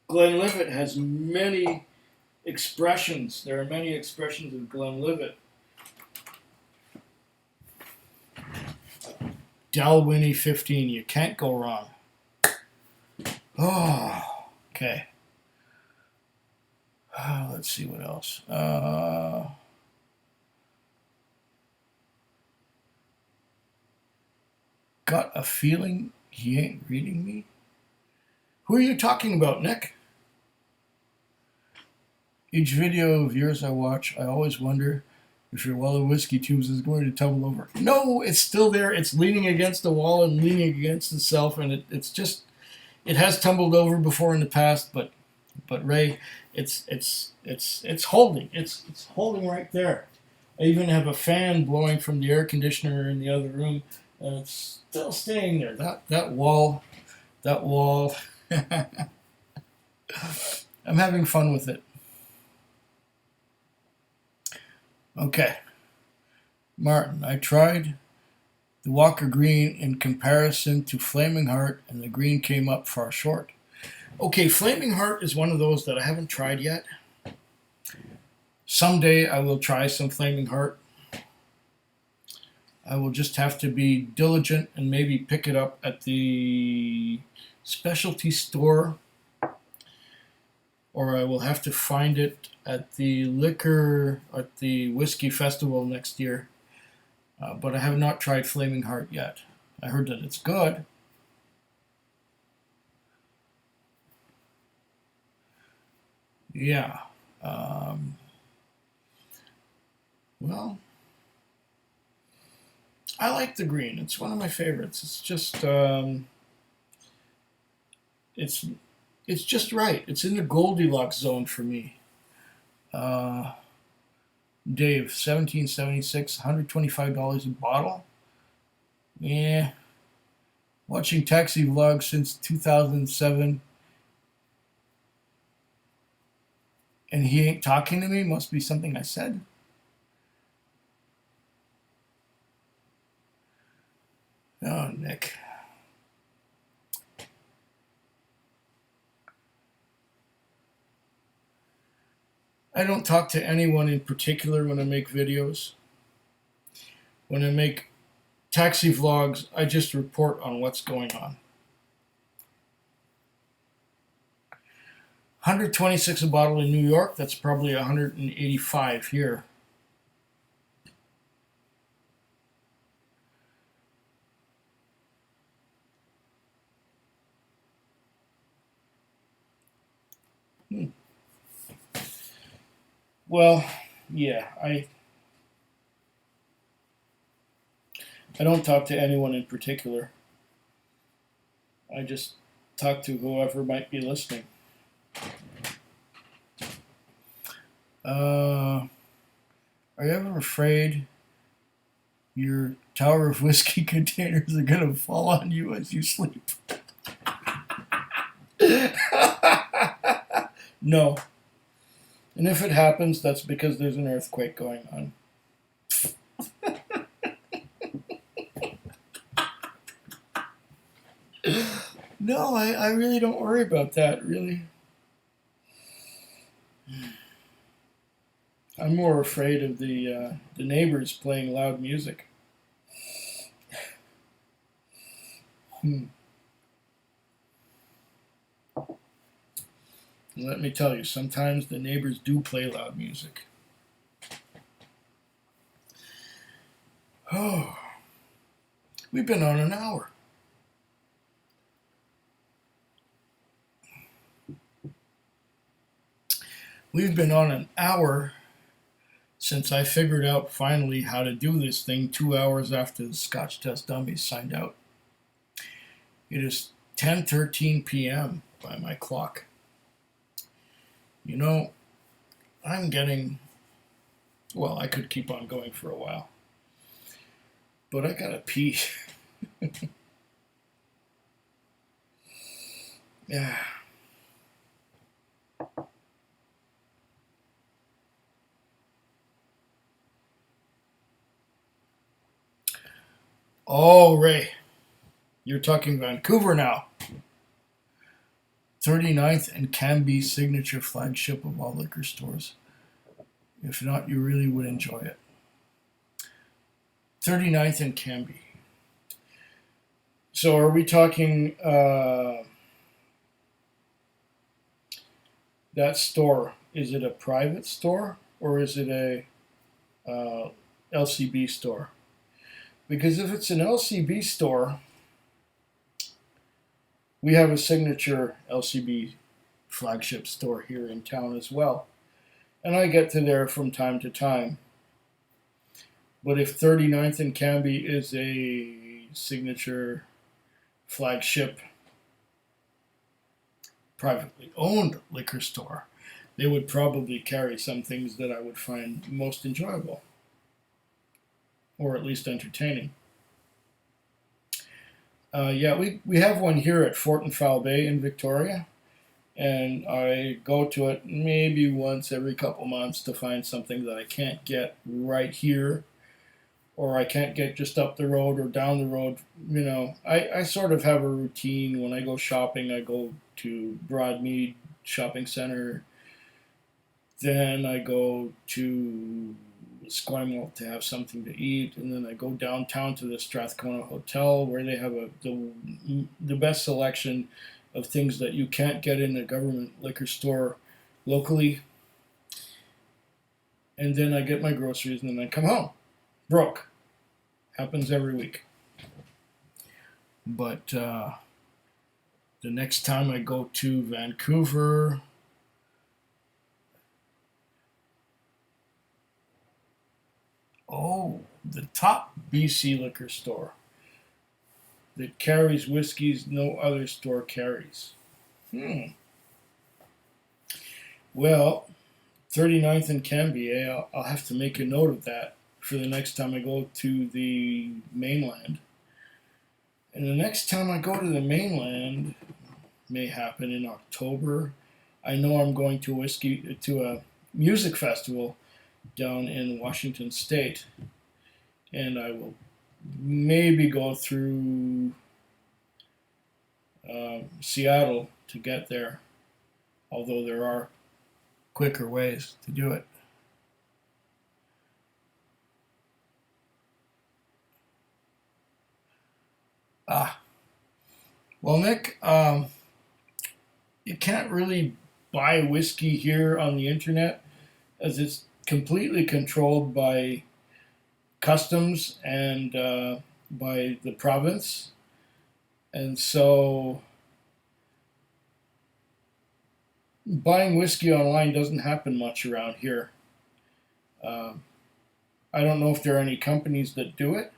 Glenlivet has many expressions. There are many expressions of Glenlivet. Dalwhinnie 15. You can't go wrong. Oh, okay. Let's see what else. Got a feeling he ain't reading me. Who are you talking about, Nick? Each video of yours I watch, I always wonder if your well of whiskey tubes is going to tumble over. No, it's still there. It's leaning against the wall and leaning against itself, and it has tumbled over before in the past, but Ray, it's holding. It's holding right there. I even have a fan blowing from the air conditioner in the other room, and it's still staying there. That wall. I'm having fun with it. Okay. Martin, I tried the Walker Green in comparison to Flaming Heart, and the green came up far short. Okay, Flaming Heart is one of those that I haven't tried yet. Someday I will try some Flaming Heart. I will just have to be diligent and maybe pick it up at the specialty store, or I will have to find it at the whiskey festival next year. But I have not tried Flaming Heart yet. I heard that it's good. Yeah. Well, I like the green. It's one of my favorites. It's just it's just right. It's in the Goldilocks zone for me. Dave, 1776, $125 a bottle. Yeah. Watching taxi vlogs since 2007, and he ain't talking to me. Must be something I said. Oh, Nick. I don't talk to anyone in particular when I make videos. When I make taxi vlogs, I just report on what's going on. 126 a bottle in New York. That's probably 185 here. Well, yeah, I don't talk to anyone in particular. I just talk to whoever might be listening. Are you ever afraid your tower of whiskey containers are going to fall on you as you sleep? No. And if it happens, that's because there's an earthquake going on. No, I really don't worry about that, really. I'm more afraid of the neighbors playing loud music. Hmm. Let me tell you, sometimes the neighbors do play loud music. Oh, we've been on an hour. We've been on an hour since I figured out finally how to do this thing 2 hours after the Scotch Test Dummies signed out. It is 10:13 p.m. by my clock. You know, I'm getting, well, I could keep on going for a while, but I gotta pee. Yeah. Oh, Ray, you're talking Vancouver now. 39th and Cambie signature flagship of all liquor stores. If not, you really would enjoy it. 39th and Cambie. So are we talking that store? Is it a private store or is it a LCB store? Because if it's an LCB store, we have a signature LCB flagship store here in town as well. And I get to there from time to time. But if 39th and Cambie is a signature flagship privately owned liquor store, they would probably carry some things that I would find most enjoyable, or at least entertaining. Yeah, we have one here at Fort and Foul Bay in Victoria, and I go to it maybe once every couple months to find something that I can't get right here, or I can't get just up the road or down the road. You know, I sort of have a routine. When I go shopping, I go to Broadmead Shopping Center, then I go to Esquimalt to have something to eat, and then I go downtown to the Strathcona Hotel where they have the best selection of things that you can't get in a government liquor store locally. And then I get my groceries, and then I come home broke. Happens every week. But the next time I go to Vancouver, oh, the top BC liquor store that carries whiskeys no other store carries. Well, 39th and Cambie, I'll have to make a note of that for the next time I go to the mainland. And the next time I go to the mainland may happen in October. I know I'm going to a music festival down in Washington State, and I will maybe go through Seattle to get there, although there are quicker ways to do it. Well, Nick, you can't really buy whiskey here on the internet as it's completely controlled by customs and by the province. And so buying whiskey online doesn't happen much around here. Uh, I don't know if there are any companies that do it.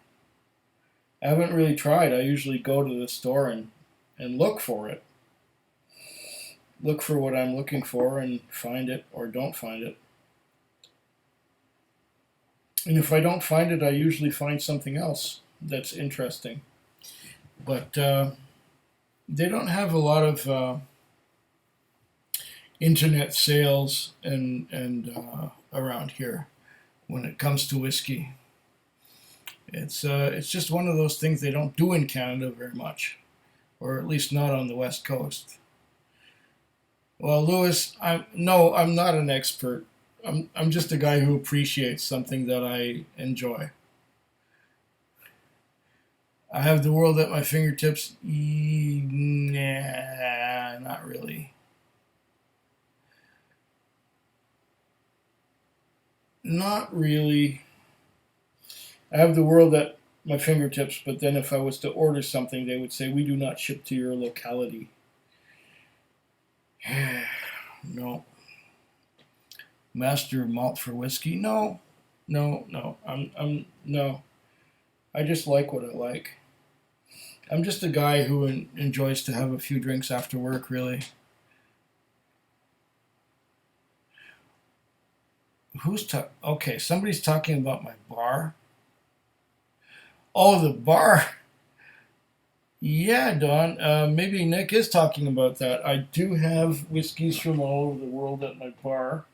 I haven't really tried. I usually go to the store and look for it. Look for what I'm looking for and find it or don't find it. And if I don't find it, I usually find something else that's interesting. But they don't have a lot of internet sales and around here when it comes to whiskey. It's just one of those things they don't do in Canada very much, or at least not on the West Coast. Well, Lewis, I'm not an expert I'm just a guy who appreciates something that I enjoy. I have the world at my fingertips. Nah, not really. Not really. I have the world at my fingertips, but then if I was to order something, they would say, we do not ship to your locality. No. Master malt for whiskey? No. No, no. No. I just like what I like. I'm just a guy who enjoys to have a few drinks after work, really. Okay, somebody's talking about my bar. Oh, the bar. Yeah, Don. Maybe Nick is talking about that. I do have whiskeys from all over the world at my bar.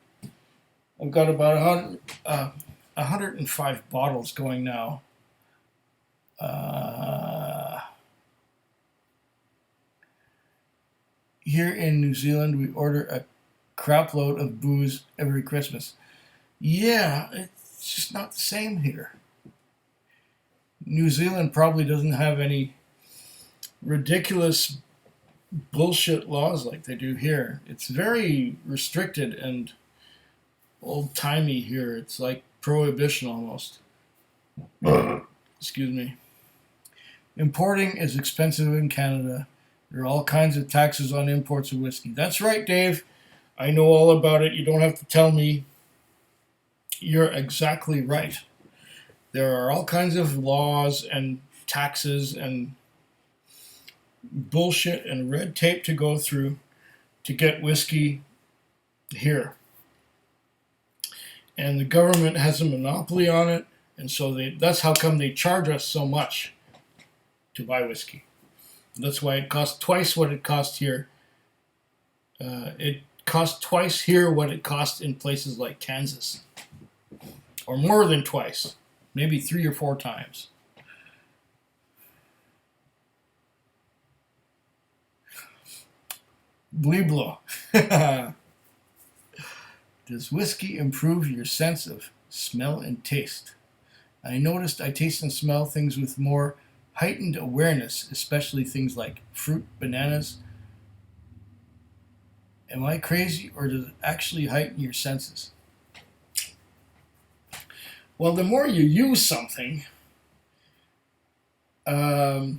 I've got about 105 bottles going now. Uh, Here in New Zealand, we order a crap load of booze every Christmas. Yeah, it's just not the same here. New Zealand probably doesn't have any ridiculous bullshit laws like they do here. It's very restricted and old timey here. It's like prohibition almost. Excuse me. Importing is expensive in Canada. There are all kinds of taxes on imports of whiskey. That's right, Dave. I know all about it. You don't have to tell me. You're exactly right. There are all kinds of laws and taxes and bullshit and red tape to go through to get whiskey here. And the government has a monopoly on it, and so that's how come they charge us so much to buy whiskey. That's why it costs twice what it costs here. It costs twice here what it costs in places like Kansas, or more than twice, maybe 3 or 4 times. Bliblo. Does whiskey improve your sense of smell and taste? I noticed I taste and smell things with more heightened awareness, especially things like fruit, bananas. Am I crazy, or does it actually heighten your senses? Well, the more you use something, the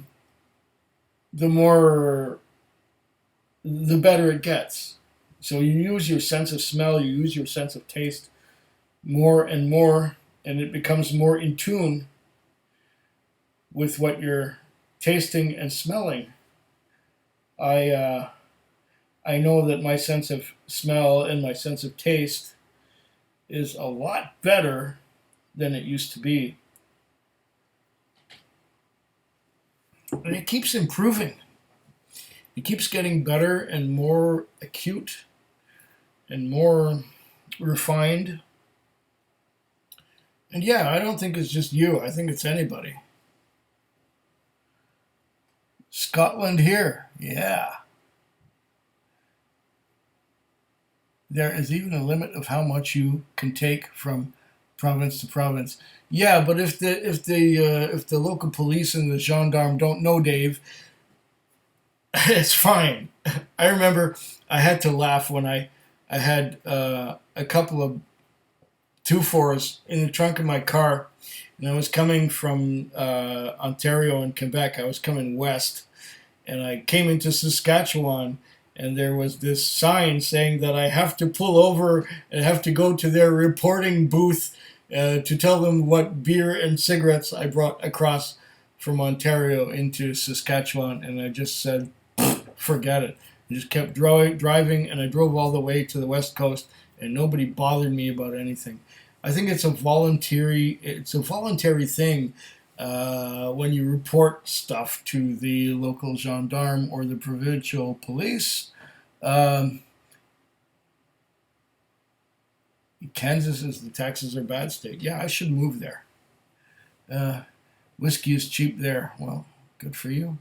better it gets. So you use your sense of smell, you use your sense of taste more and more, and it becomes more in tune with what you're tasting and smelling. I I know that my sense of smell and my sense of taste is a lot better than it used to be, and it keeps improving. It keeps getting better and more acute and more refined. And yeah, I don't think it's just you. I think it's anybody. Scotland here. Yeah. There is even a limit of how much you can take from province to province. Yeah, but if the local police and the gendarme don't know, Dave, it's fine. I remember I had to laugh when I had a couple of 2-4s in the trunk of my car, and I was coming from Ontario and Quebec. I was coming west, and I came into Saskatchewan, and there was this sign saying that I have to pull over and have to go to their reporting booth to tell them what beer and cigarettes I brought across from Ontario into Saskatchewan, and I just said, forget it. I just kept driving, and I drove all the way to the west coast, and nobody bothered me about anything. I think it's a voluntary thing when you report stuff to the local gendarme or the provincial police. Um, Kansas is the taxes are bad state. Yeah, I should move there. Uh, Whiskey is cheap there. Well, good for you.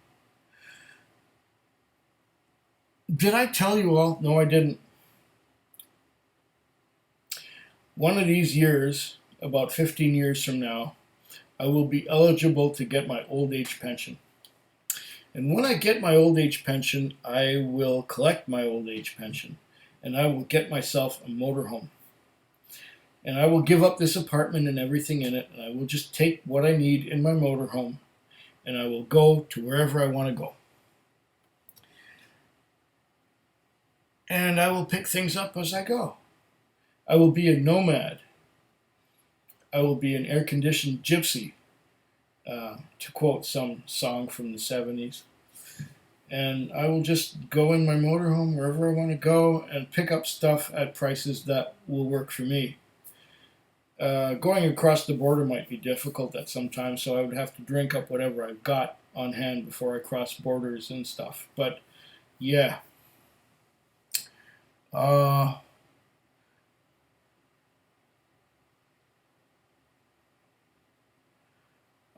Did I tell you all? No, I didn't. one of these years, about 15 years from now, I will be eligible to get my old age pension. And when I get my old age pension, I will collect my old age pension and I will get myself a motorhome. And I will give up this apartment and everything in it, and I will just take what I need in my motorhome and I will go to wherever I want to go. And I will pick things up as I go. I will be a nomad. I will be an air-conditioned gypsy, to quote some song from the 70s. And I will just go in my motorhome wherever I want to go and pick up stuff at prices that will work for me. Going across the border might be difficult at some time, so I would have to drink up whatever I've got on hand before I cross borders and stuff. But yeah.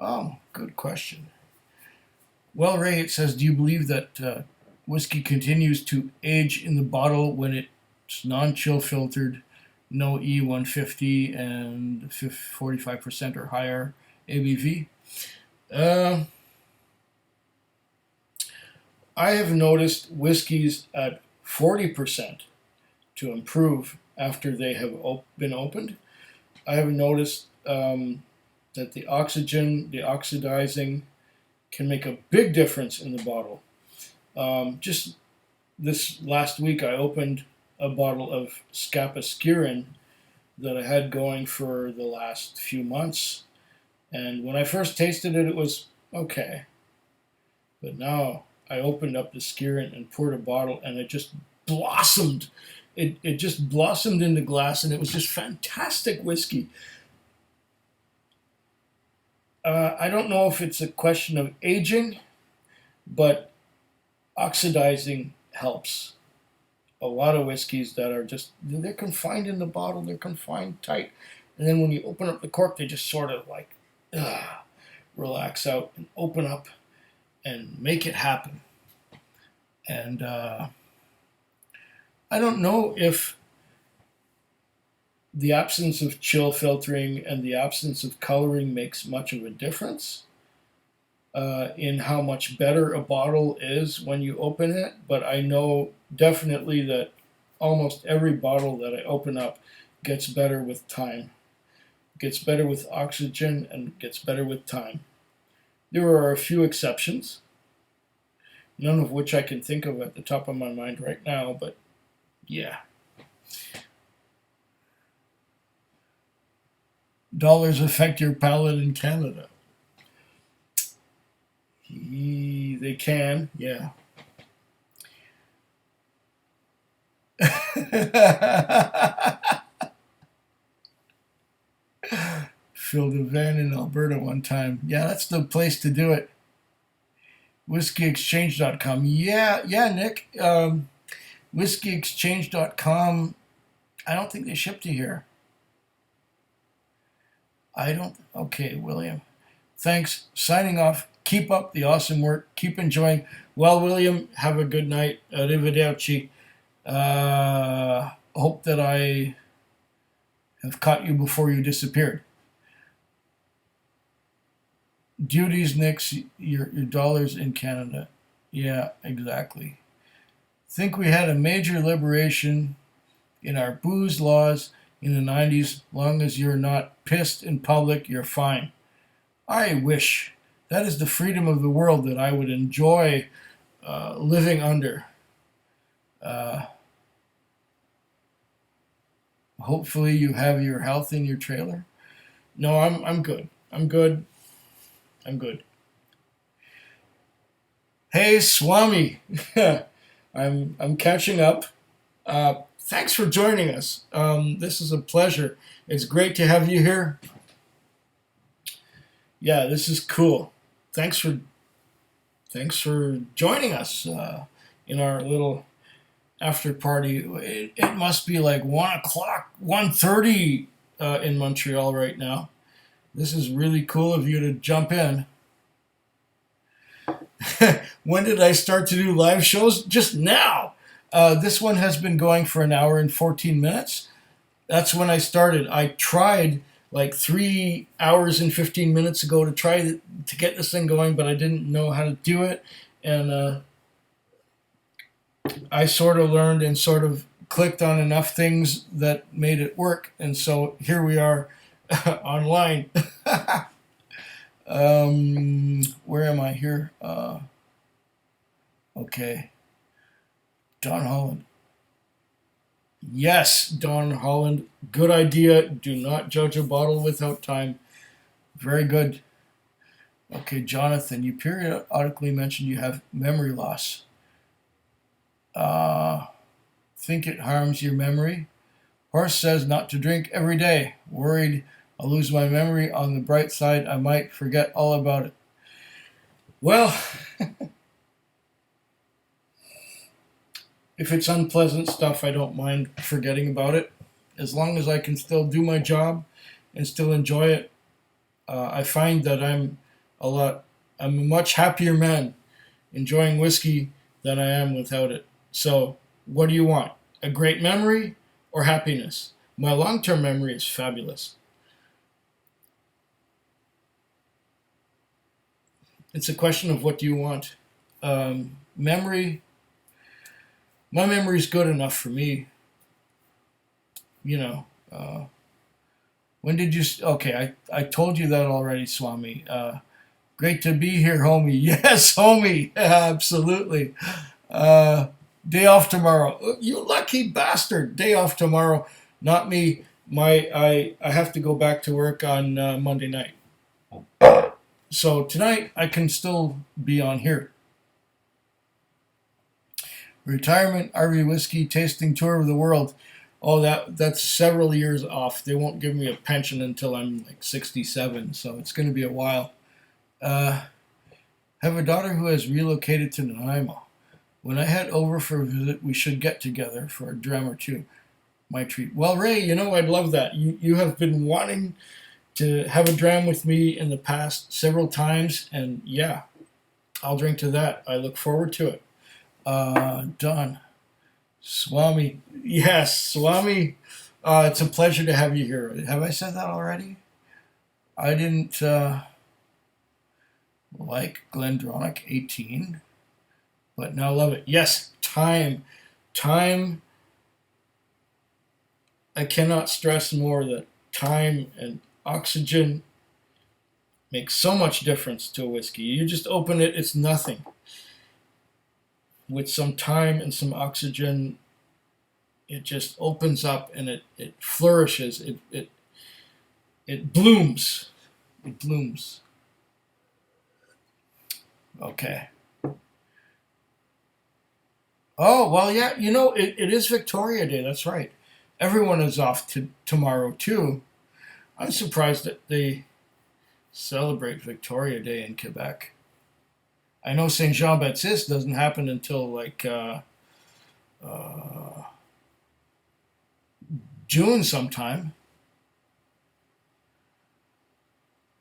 Oh, good question. Well, Ray, it says, do you believe that whiskey continues to age in the bottle when it's non-chill filtered, no E150 and 45% or higher ABV? I have noticed whiskeys at 40% to improve after they have been opened. I have noticed that the oxygen, the oxidizing, can make a big difference in the bottle. Just this last week, I opened a bottle of Scapaskirin that I had going for the last few months. And when I first tasted it, it was okay. But now I opened up the Skirin and poured a bottle, and it just blossomed. It just blossomed into glass, and it was just fantastic whiskey. I don't know if it's a question of aging, but oxidizing helps. A lot of whiskeys that are just, they're confined in the bottle, they're confined tight. And then when you open up the cork, they just sort of like relax out and open up and make it happen. And I don't know if the absence of chill filtering and the absence of coloring makes much of a difference in how much better a bottle is when you open it, but I know definitely that almost every bottle that I open up gets better with time, gets better with oxygen, and gets better with time. There are a few exceptions, none of which I can think of at the top of my mind right now, but yeah. Dollars affect your palate in Canada. They can, yeah. Filled a van in Alberta one time. Yeah, that's the place to do it. WhiskeyExchange.com. Yeah, Nick. WhiskeyExchange.com. I don't think they ship to here. I don't. Okay, William. Thanks. Signing off. Keep up the awesome work. Keep enjoying. Well, William, have a good night. Arrivederci. Hope that I have caught you before you disappeared. Duties, Nick's, your dollars in Canada. Yeah, exactly. Think we had a major liberation in our booze laws in the 90s. Long as you're not pissed in public, you're fine. I wish. That is the freedom of the world that I would enjoy living under. Hopefully you have your health in your trailer. No, I'm good. I'm good. Hey, Swami. I'm catching up. Thanks for joining us. This is a pleasure. It's great to have you here. Yeah, this is cool. Thanks for joining us in our little after party. It must be like 1 o'clock, 1:30 in Montreal right now. This is really cool of you to jump in. When did I start to do live shows? Just now. This one has been going for an hour and 14 minutes. That's when I started. I tried like 3 hours and 15 minutes ago to try to get this thing going, but I didn't know how to do it. And I sort of learned and sort of clicked on enough things that made it work. And so here we are online. Where am I here? Okay. Don Holland. Yes, Don Holland. Good idea. Do not judge a bottle without time. Very good. Okay, Jonathan, you periodically mentioned you have memory loss. Uh, think it harms your memory? Horse says not to drink every day. Worried I'll lose my memory. On the bright side, I might forget all about it. Well, if it's unpleasant stuff, I don't mind forgetting about it. As long as I can still do my job and still enjoy it, I find that I'm a much happier man enjoying whiskey than I am without it. So, what do you want? A great memory or happiness? My long-term memory is fabulous. It's a question of what do you want. Memory, my memory's good enough for me. You know, when did you? Okay, I told you that already, Swami. Great to be here, homie. Yes, homie. Absolutely. Day off tomorrow. You lucky bastard. Day off tomorrow. Not me. I have to go back to work on Monday night. So tonight I can still be on here. Retirement RV whiskey tasting tour of the world. Oh, that's several years off. They won't give me a pension until I'm like 67, so it's going to be a while. Have a daughter who has relocated to Nanaimo. When I head over for a visit, we should get together for a dram or two. My treat. Well, Ray, I'd love that. You have been wanting to have a dram with me in the past several times, and yeah, I'll drink to that. I look forward to it. Don. Swami. Yes, Swami. It's a pleasure to have you here. Have I said that already? I didn't like Glendronach 18, but now love it. Yes, time. Time. I cannot stress more that time and oxygen makes so much difference to a whiskey. You just open it, it's nothing. With some time and some oxygen, it just opens up and it flourishes. It blooms. It blooms. Okay. Oh, well, yeah, it is Victoria Day. That's right. Everyone is off tomorrow, too. I'm surprised that they celebrate Victoria Day in Quebec. I know Saint Jean Baptiste doesn't happen until like June sometime.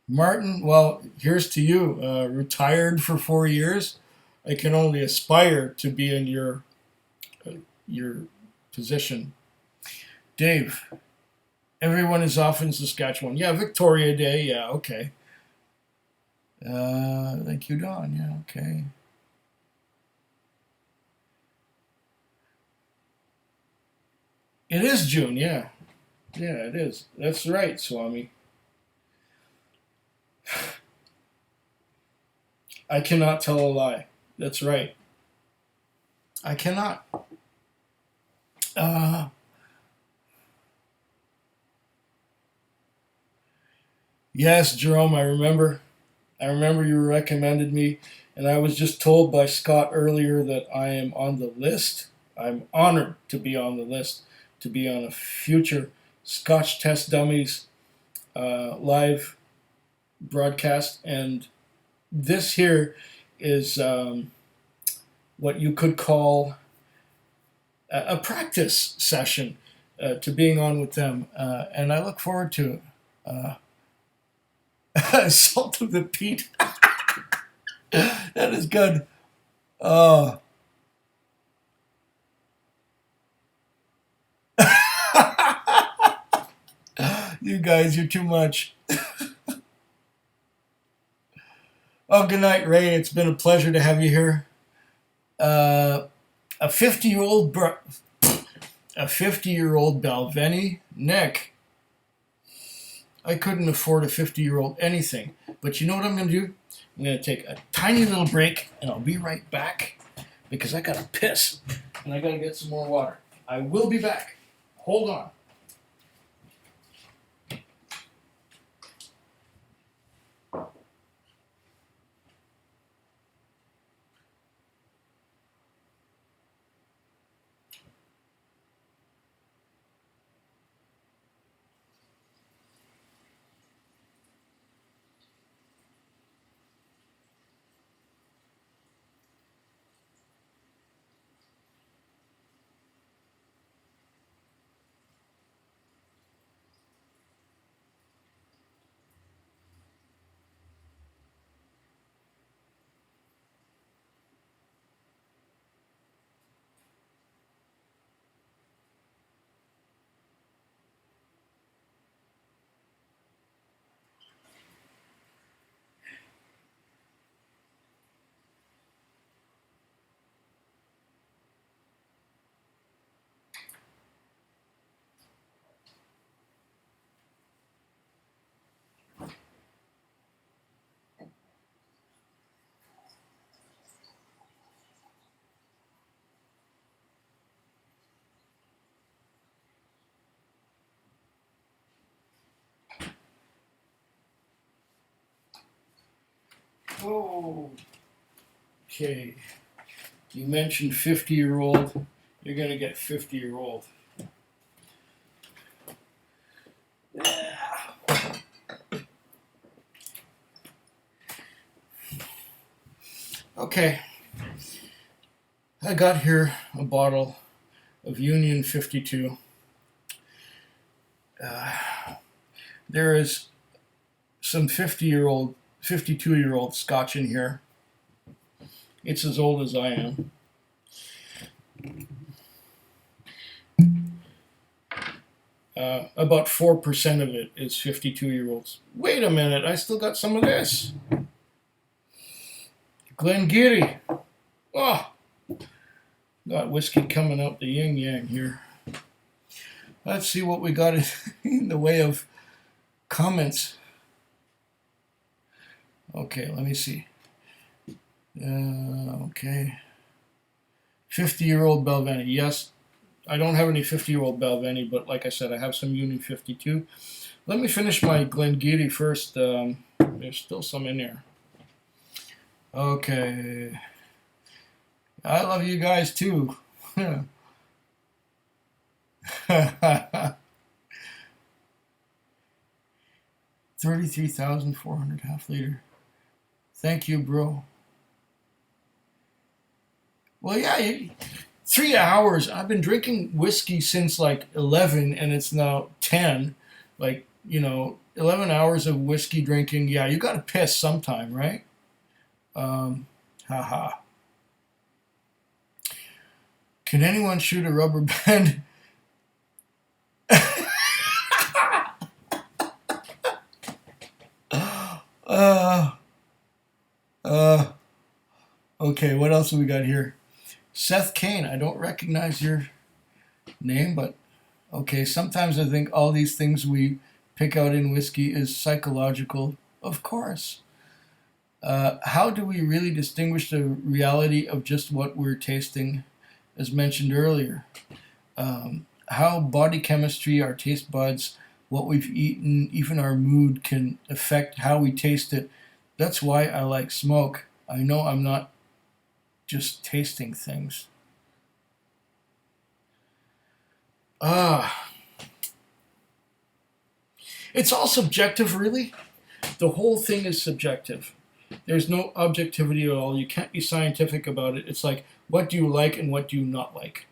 Martin, well, here's to you. Retired for 4 years. I can only aspire to be in your position. Dave, everyone is off in Saskatchewan. Yeah, Victoria Day. Yeah, okay. Thank you, Don. Yeah, okay. It is June, yeah. Yeah, it is. That's right, Swami. I cannot tell a lie. That's right. I cannot. Uh, yes, Jerome, I remember. I remember you recommended me, and I was just told by Scott earlier that I am on the list. I'm honored to be on the list, to be on a future Scotch Test Dummies live broadcast. And this here is what you could call a practice session to being on with them. And I look forward to it. Salt of the peat. That is good. Uh, You guys, you're too much. Oh, good night, Ray. It's been a pleasure to have you here. Uh, a 50-year-old a 50-year-old Balvenie, Nick. I couldn't afford a 50-year-old anything. But you know what I'm going to do? I'm going to take a tiny little break, and I'll be right back because I got to piss and I got to get some more water. I will be back. Hold on. Oh, okay. You mentioned 50-year-old. You're going to get 50-year-old. Okay. I got here a bottle of Union 52. There is some 50-year-old, 52-year-old scotch in here. It's as old as I am. About 4% of it is 52-year-olds. Wait a minute, I still got some of this. Glengarry. Oh, got whiskey coming out the yin yang here. Let's see what we got in the way of comments. Okay, let me see. Okay. 50-year-old Balvenie. Yes, I don't have any 50-year-old Balvenie, but like I said, I have some Union 52. Let me finish my Glengarry first. There's still some in there. Okay. I love you guys too. 33,400 half liter. Thank you, bro. Well, yeah, 3 hours. I've been drinking whiskey since like 11, and it's now 10. Like, 11 hours of whiskey drinking. Yeah, you got to piss sometime, right? Haha. Can anyone shoot a rubber band? uh, uh, okay, what else have we got here? Seth Kane, I don't recognize your name, but okay, sometimes I think all these things we pick out in whiskey is psychological. Of course. How do we really distinguish the reality of just what we're tasting, as mentioned earlier? How body chemistry, our taste buds, what we've eaten, even our mood can affect how we taste it. That's why I like smoke. I know I'm not just tasting things. It's all subjective, really. The whole thing is subjective. There's no objectivity at all. You can't be scientific about it. It's like, what do you like and what do you not like?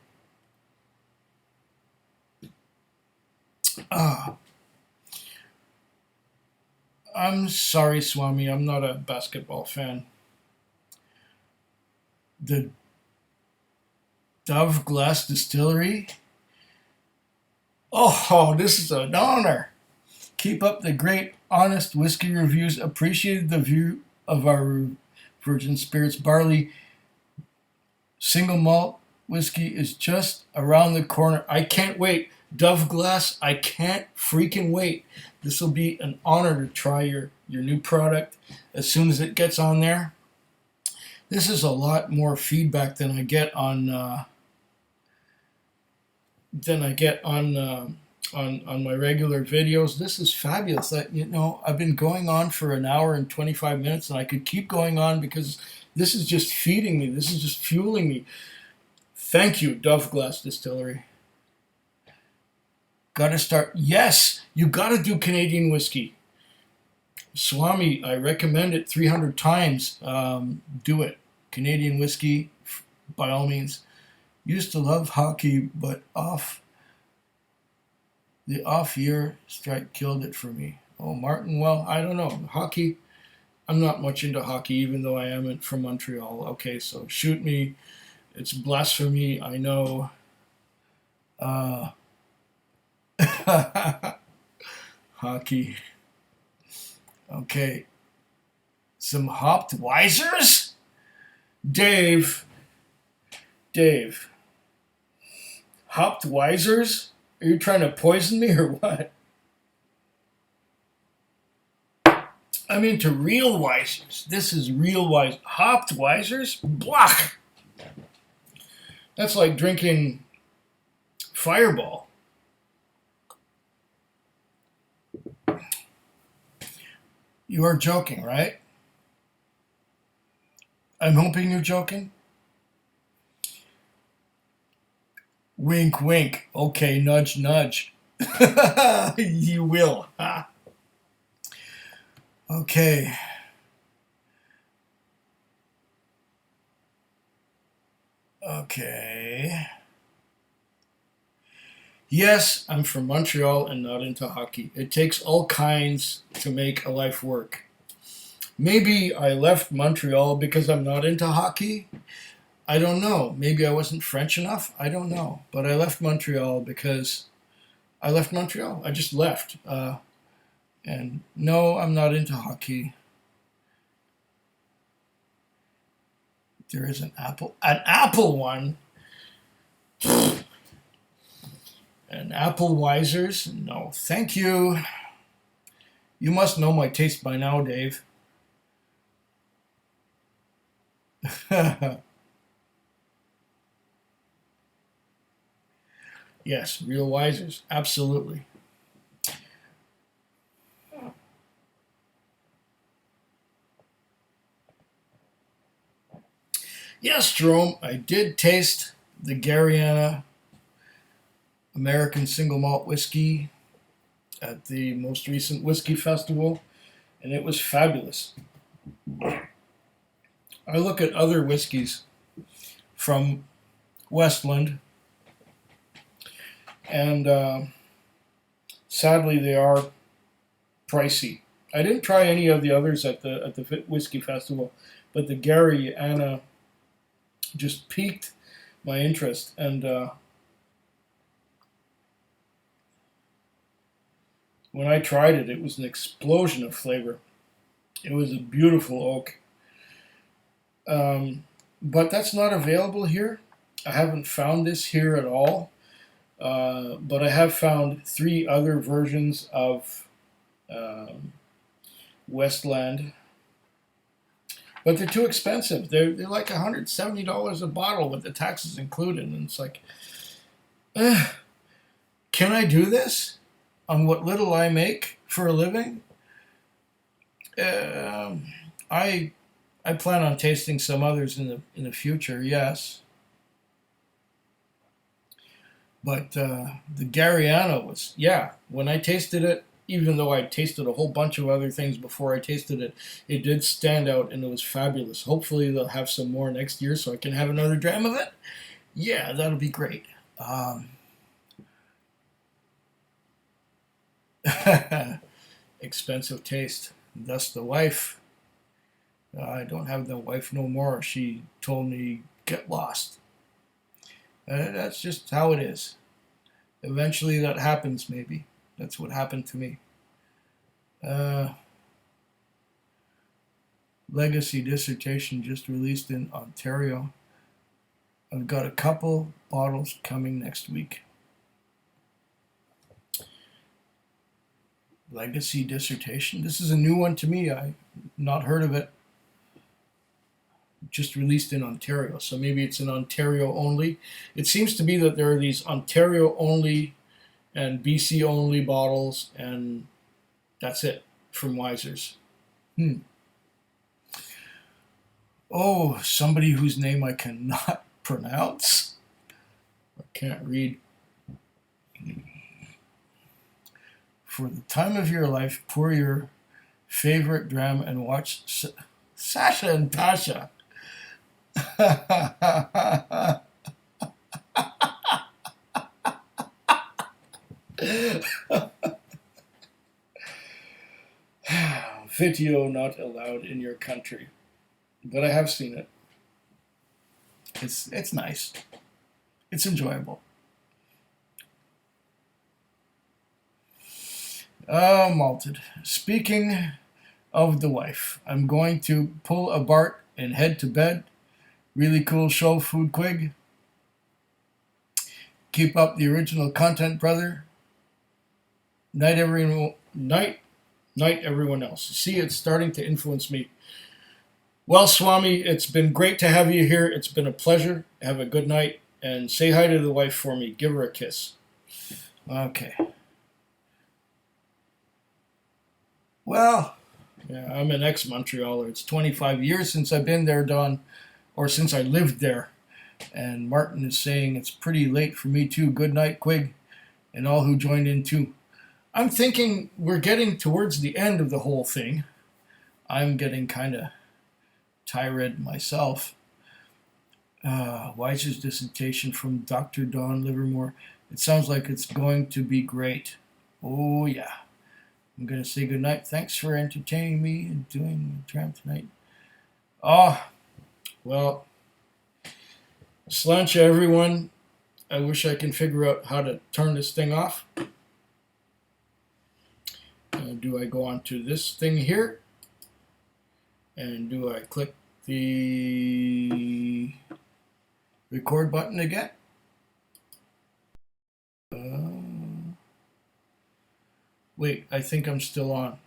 I'm sorry, Swami. I'm not a basketball fan. The Dove Glass Distillery? Oh, this is an honor. Keep up the great, honest whiskey reviews. Appreciated the view of our Virgin Spirits Barley single malt whiskey is just around the corner. I can't wait. Dove Glass, I can't freaking wait. This will be an honor to try your new product as soon as it gets on there. This is a lot more feedback than I get on on my regular videos. This is fabulous. I've been going on for an hour and 25 minutes, and I could keep going on because this is just feeding me. This is just fueling me. Thank you, Dove Glass Distillery. Got to start. Yes, you got to do Canadian whiskey. Swami, I recommend it 300 times. Do it. Canadian whiskey, by all means. Used to love hockey, but the off-year strike killed it for me. Oh, Martin, well, I don't know. Hockey, I'm not much into hockey, even though I am from Montreal. Okay, so shoot me. It's blasphemy, I know. Hockey. Okay. Some hopped Weisers? Dave. Hopped Weisers? Are you trying to poison me or what? I'm into real Weisers. This is real Weisers. Hopped Weisers? Blah! That's like drinking Fireball. You are joking, right? I'm hoping you're joking. Wink, wink. Okay, nudge, nudge. You will. Okay. Okay. Yes, I'm from Montreal and not into hockey. It takes all kinds to make a life work. Maybe I left Montreal because I'm not into hockey. I don't know. Maybe I wasn't French enough. I don't know. But I left Montreal because I left Montreal. I just left. And no, I'm not into hockey. There is an apple. An apple one? An apple Weisers? No, thank you. You must know my taste by now, Dave. Yes, real Weisers. Absolutely. Yes, Jerome, I did taste the Gariana American Single Malt Whiskey at the most recent whiskey festival, and it was fabulous. I look at other whiskeys from Westland, and sadly they are pricey. I didn't try any of the others at the whiskey festival, but the Gariana just piqued my interest, and when I tried it, it was an explosion of flavor. It was a beautiful oak. But that's not available here. I haven't found this here at all. But I have found 3 other versions of Westland. But they're too expensive. They're like $170 a bottle with the taxes included. And it's like, can I do this on what little I make for a living? I plan on tasting some others in the future, yes. But the Gariana was, yeah, when I tasted it, even though I tasted a whole bunch of other things before I tasted it, it did stand out and it was fabulous. Hopefully they'll have some more next year so I can have another dram of it. Yeah, that'll be great. Expensive taste. Thus the wife. I don't have the wife no more. She told me, get lost. That's just how it is. Eventually that happens, maybe. That's what happened to me. Uh, Legacy dissertation just released in Ontario. I've got a couple bottles coming next week. Legacy dissertation. This is a new one to me. I not heard of it. Just released in Ontario, so maybe it's in Ontario only. It seems to be that there are these Ontario only and BC only bottles, and that's it from Wiser's. Hmm. Oh, somebody whose name I cannot pronounce or can't read. For the time of your life, pour your favorite dram and watch Sasha and Tasha. Video not allowed in your country, but I have seen it. It's nice. It's enjoyable. Malted. Speaking of the wife, I'm going to pull a Bart and head to bed. Really cool show, Food Quig. Keep up the original content, brother. Night, everyone. Night, everyone else. See, it's starting to influence me. Well, Swami, it's been great to have you here. It's been a pleasure. Have a good night, and say hi to the wife for me. Give her a kiss. Okay. Well, yeah, I'm an ex-Montrealer. It's 25 years since I've been there, Don, or since I lived there. And Martin is saying it's pretty late for me too. Good night, Quig, and all who joined in too. I'm thinking we're getting towards the end of the whole thing. I'm getting kind of tired myself. Weiser's dissertation from Dr. Don Livermore. It sounds like it's going to be great. Oh, yeah. I'm going to say goodnight. Thanks for entertaining me and doing the tram tonight. Oh, well, sláinte, everyone. I wish I can figure out how to turn this thing off. Do I go on to this thing here? And do I click the record button again? Wait, I think I'm still on.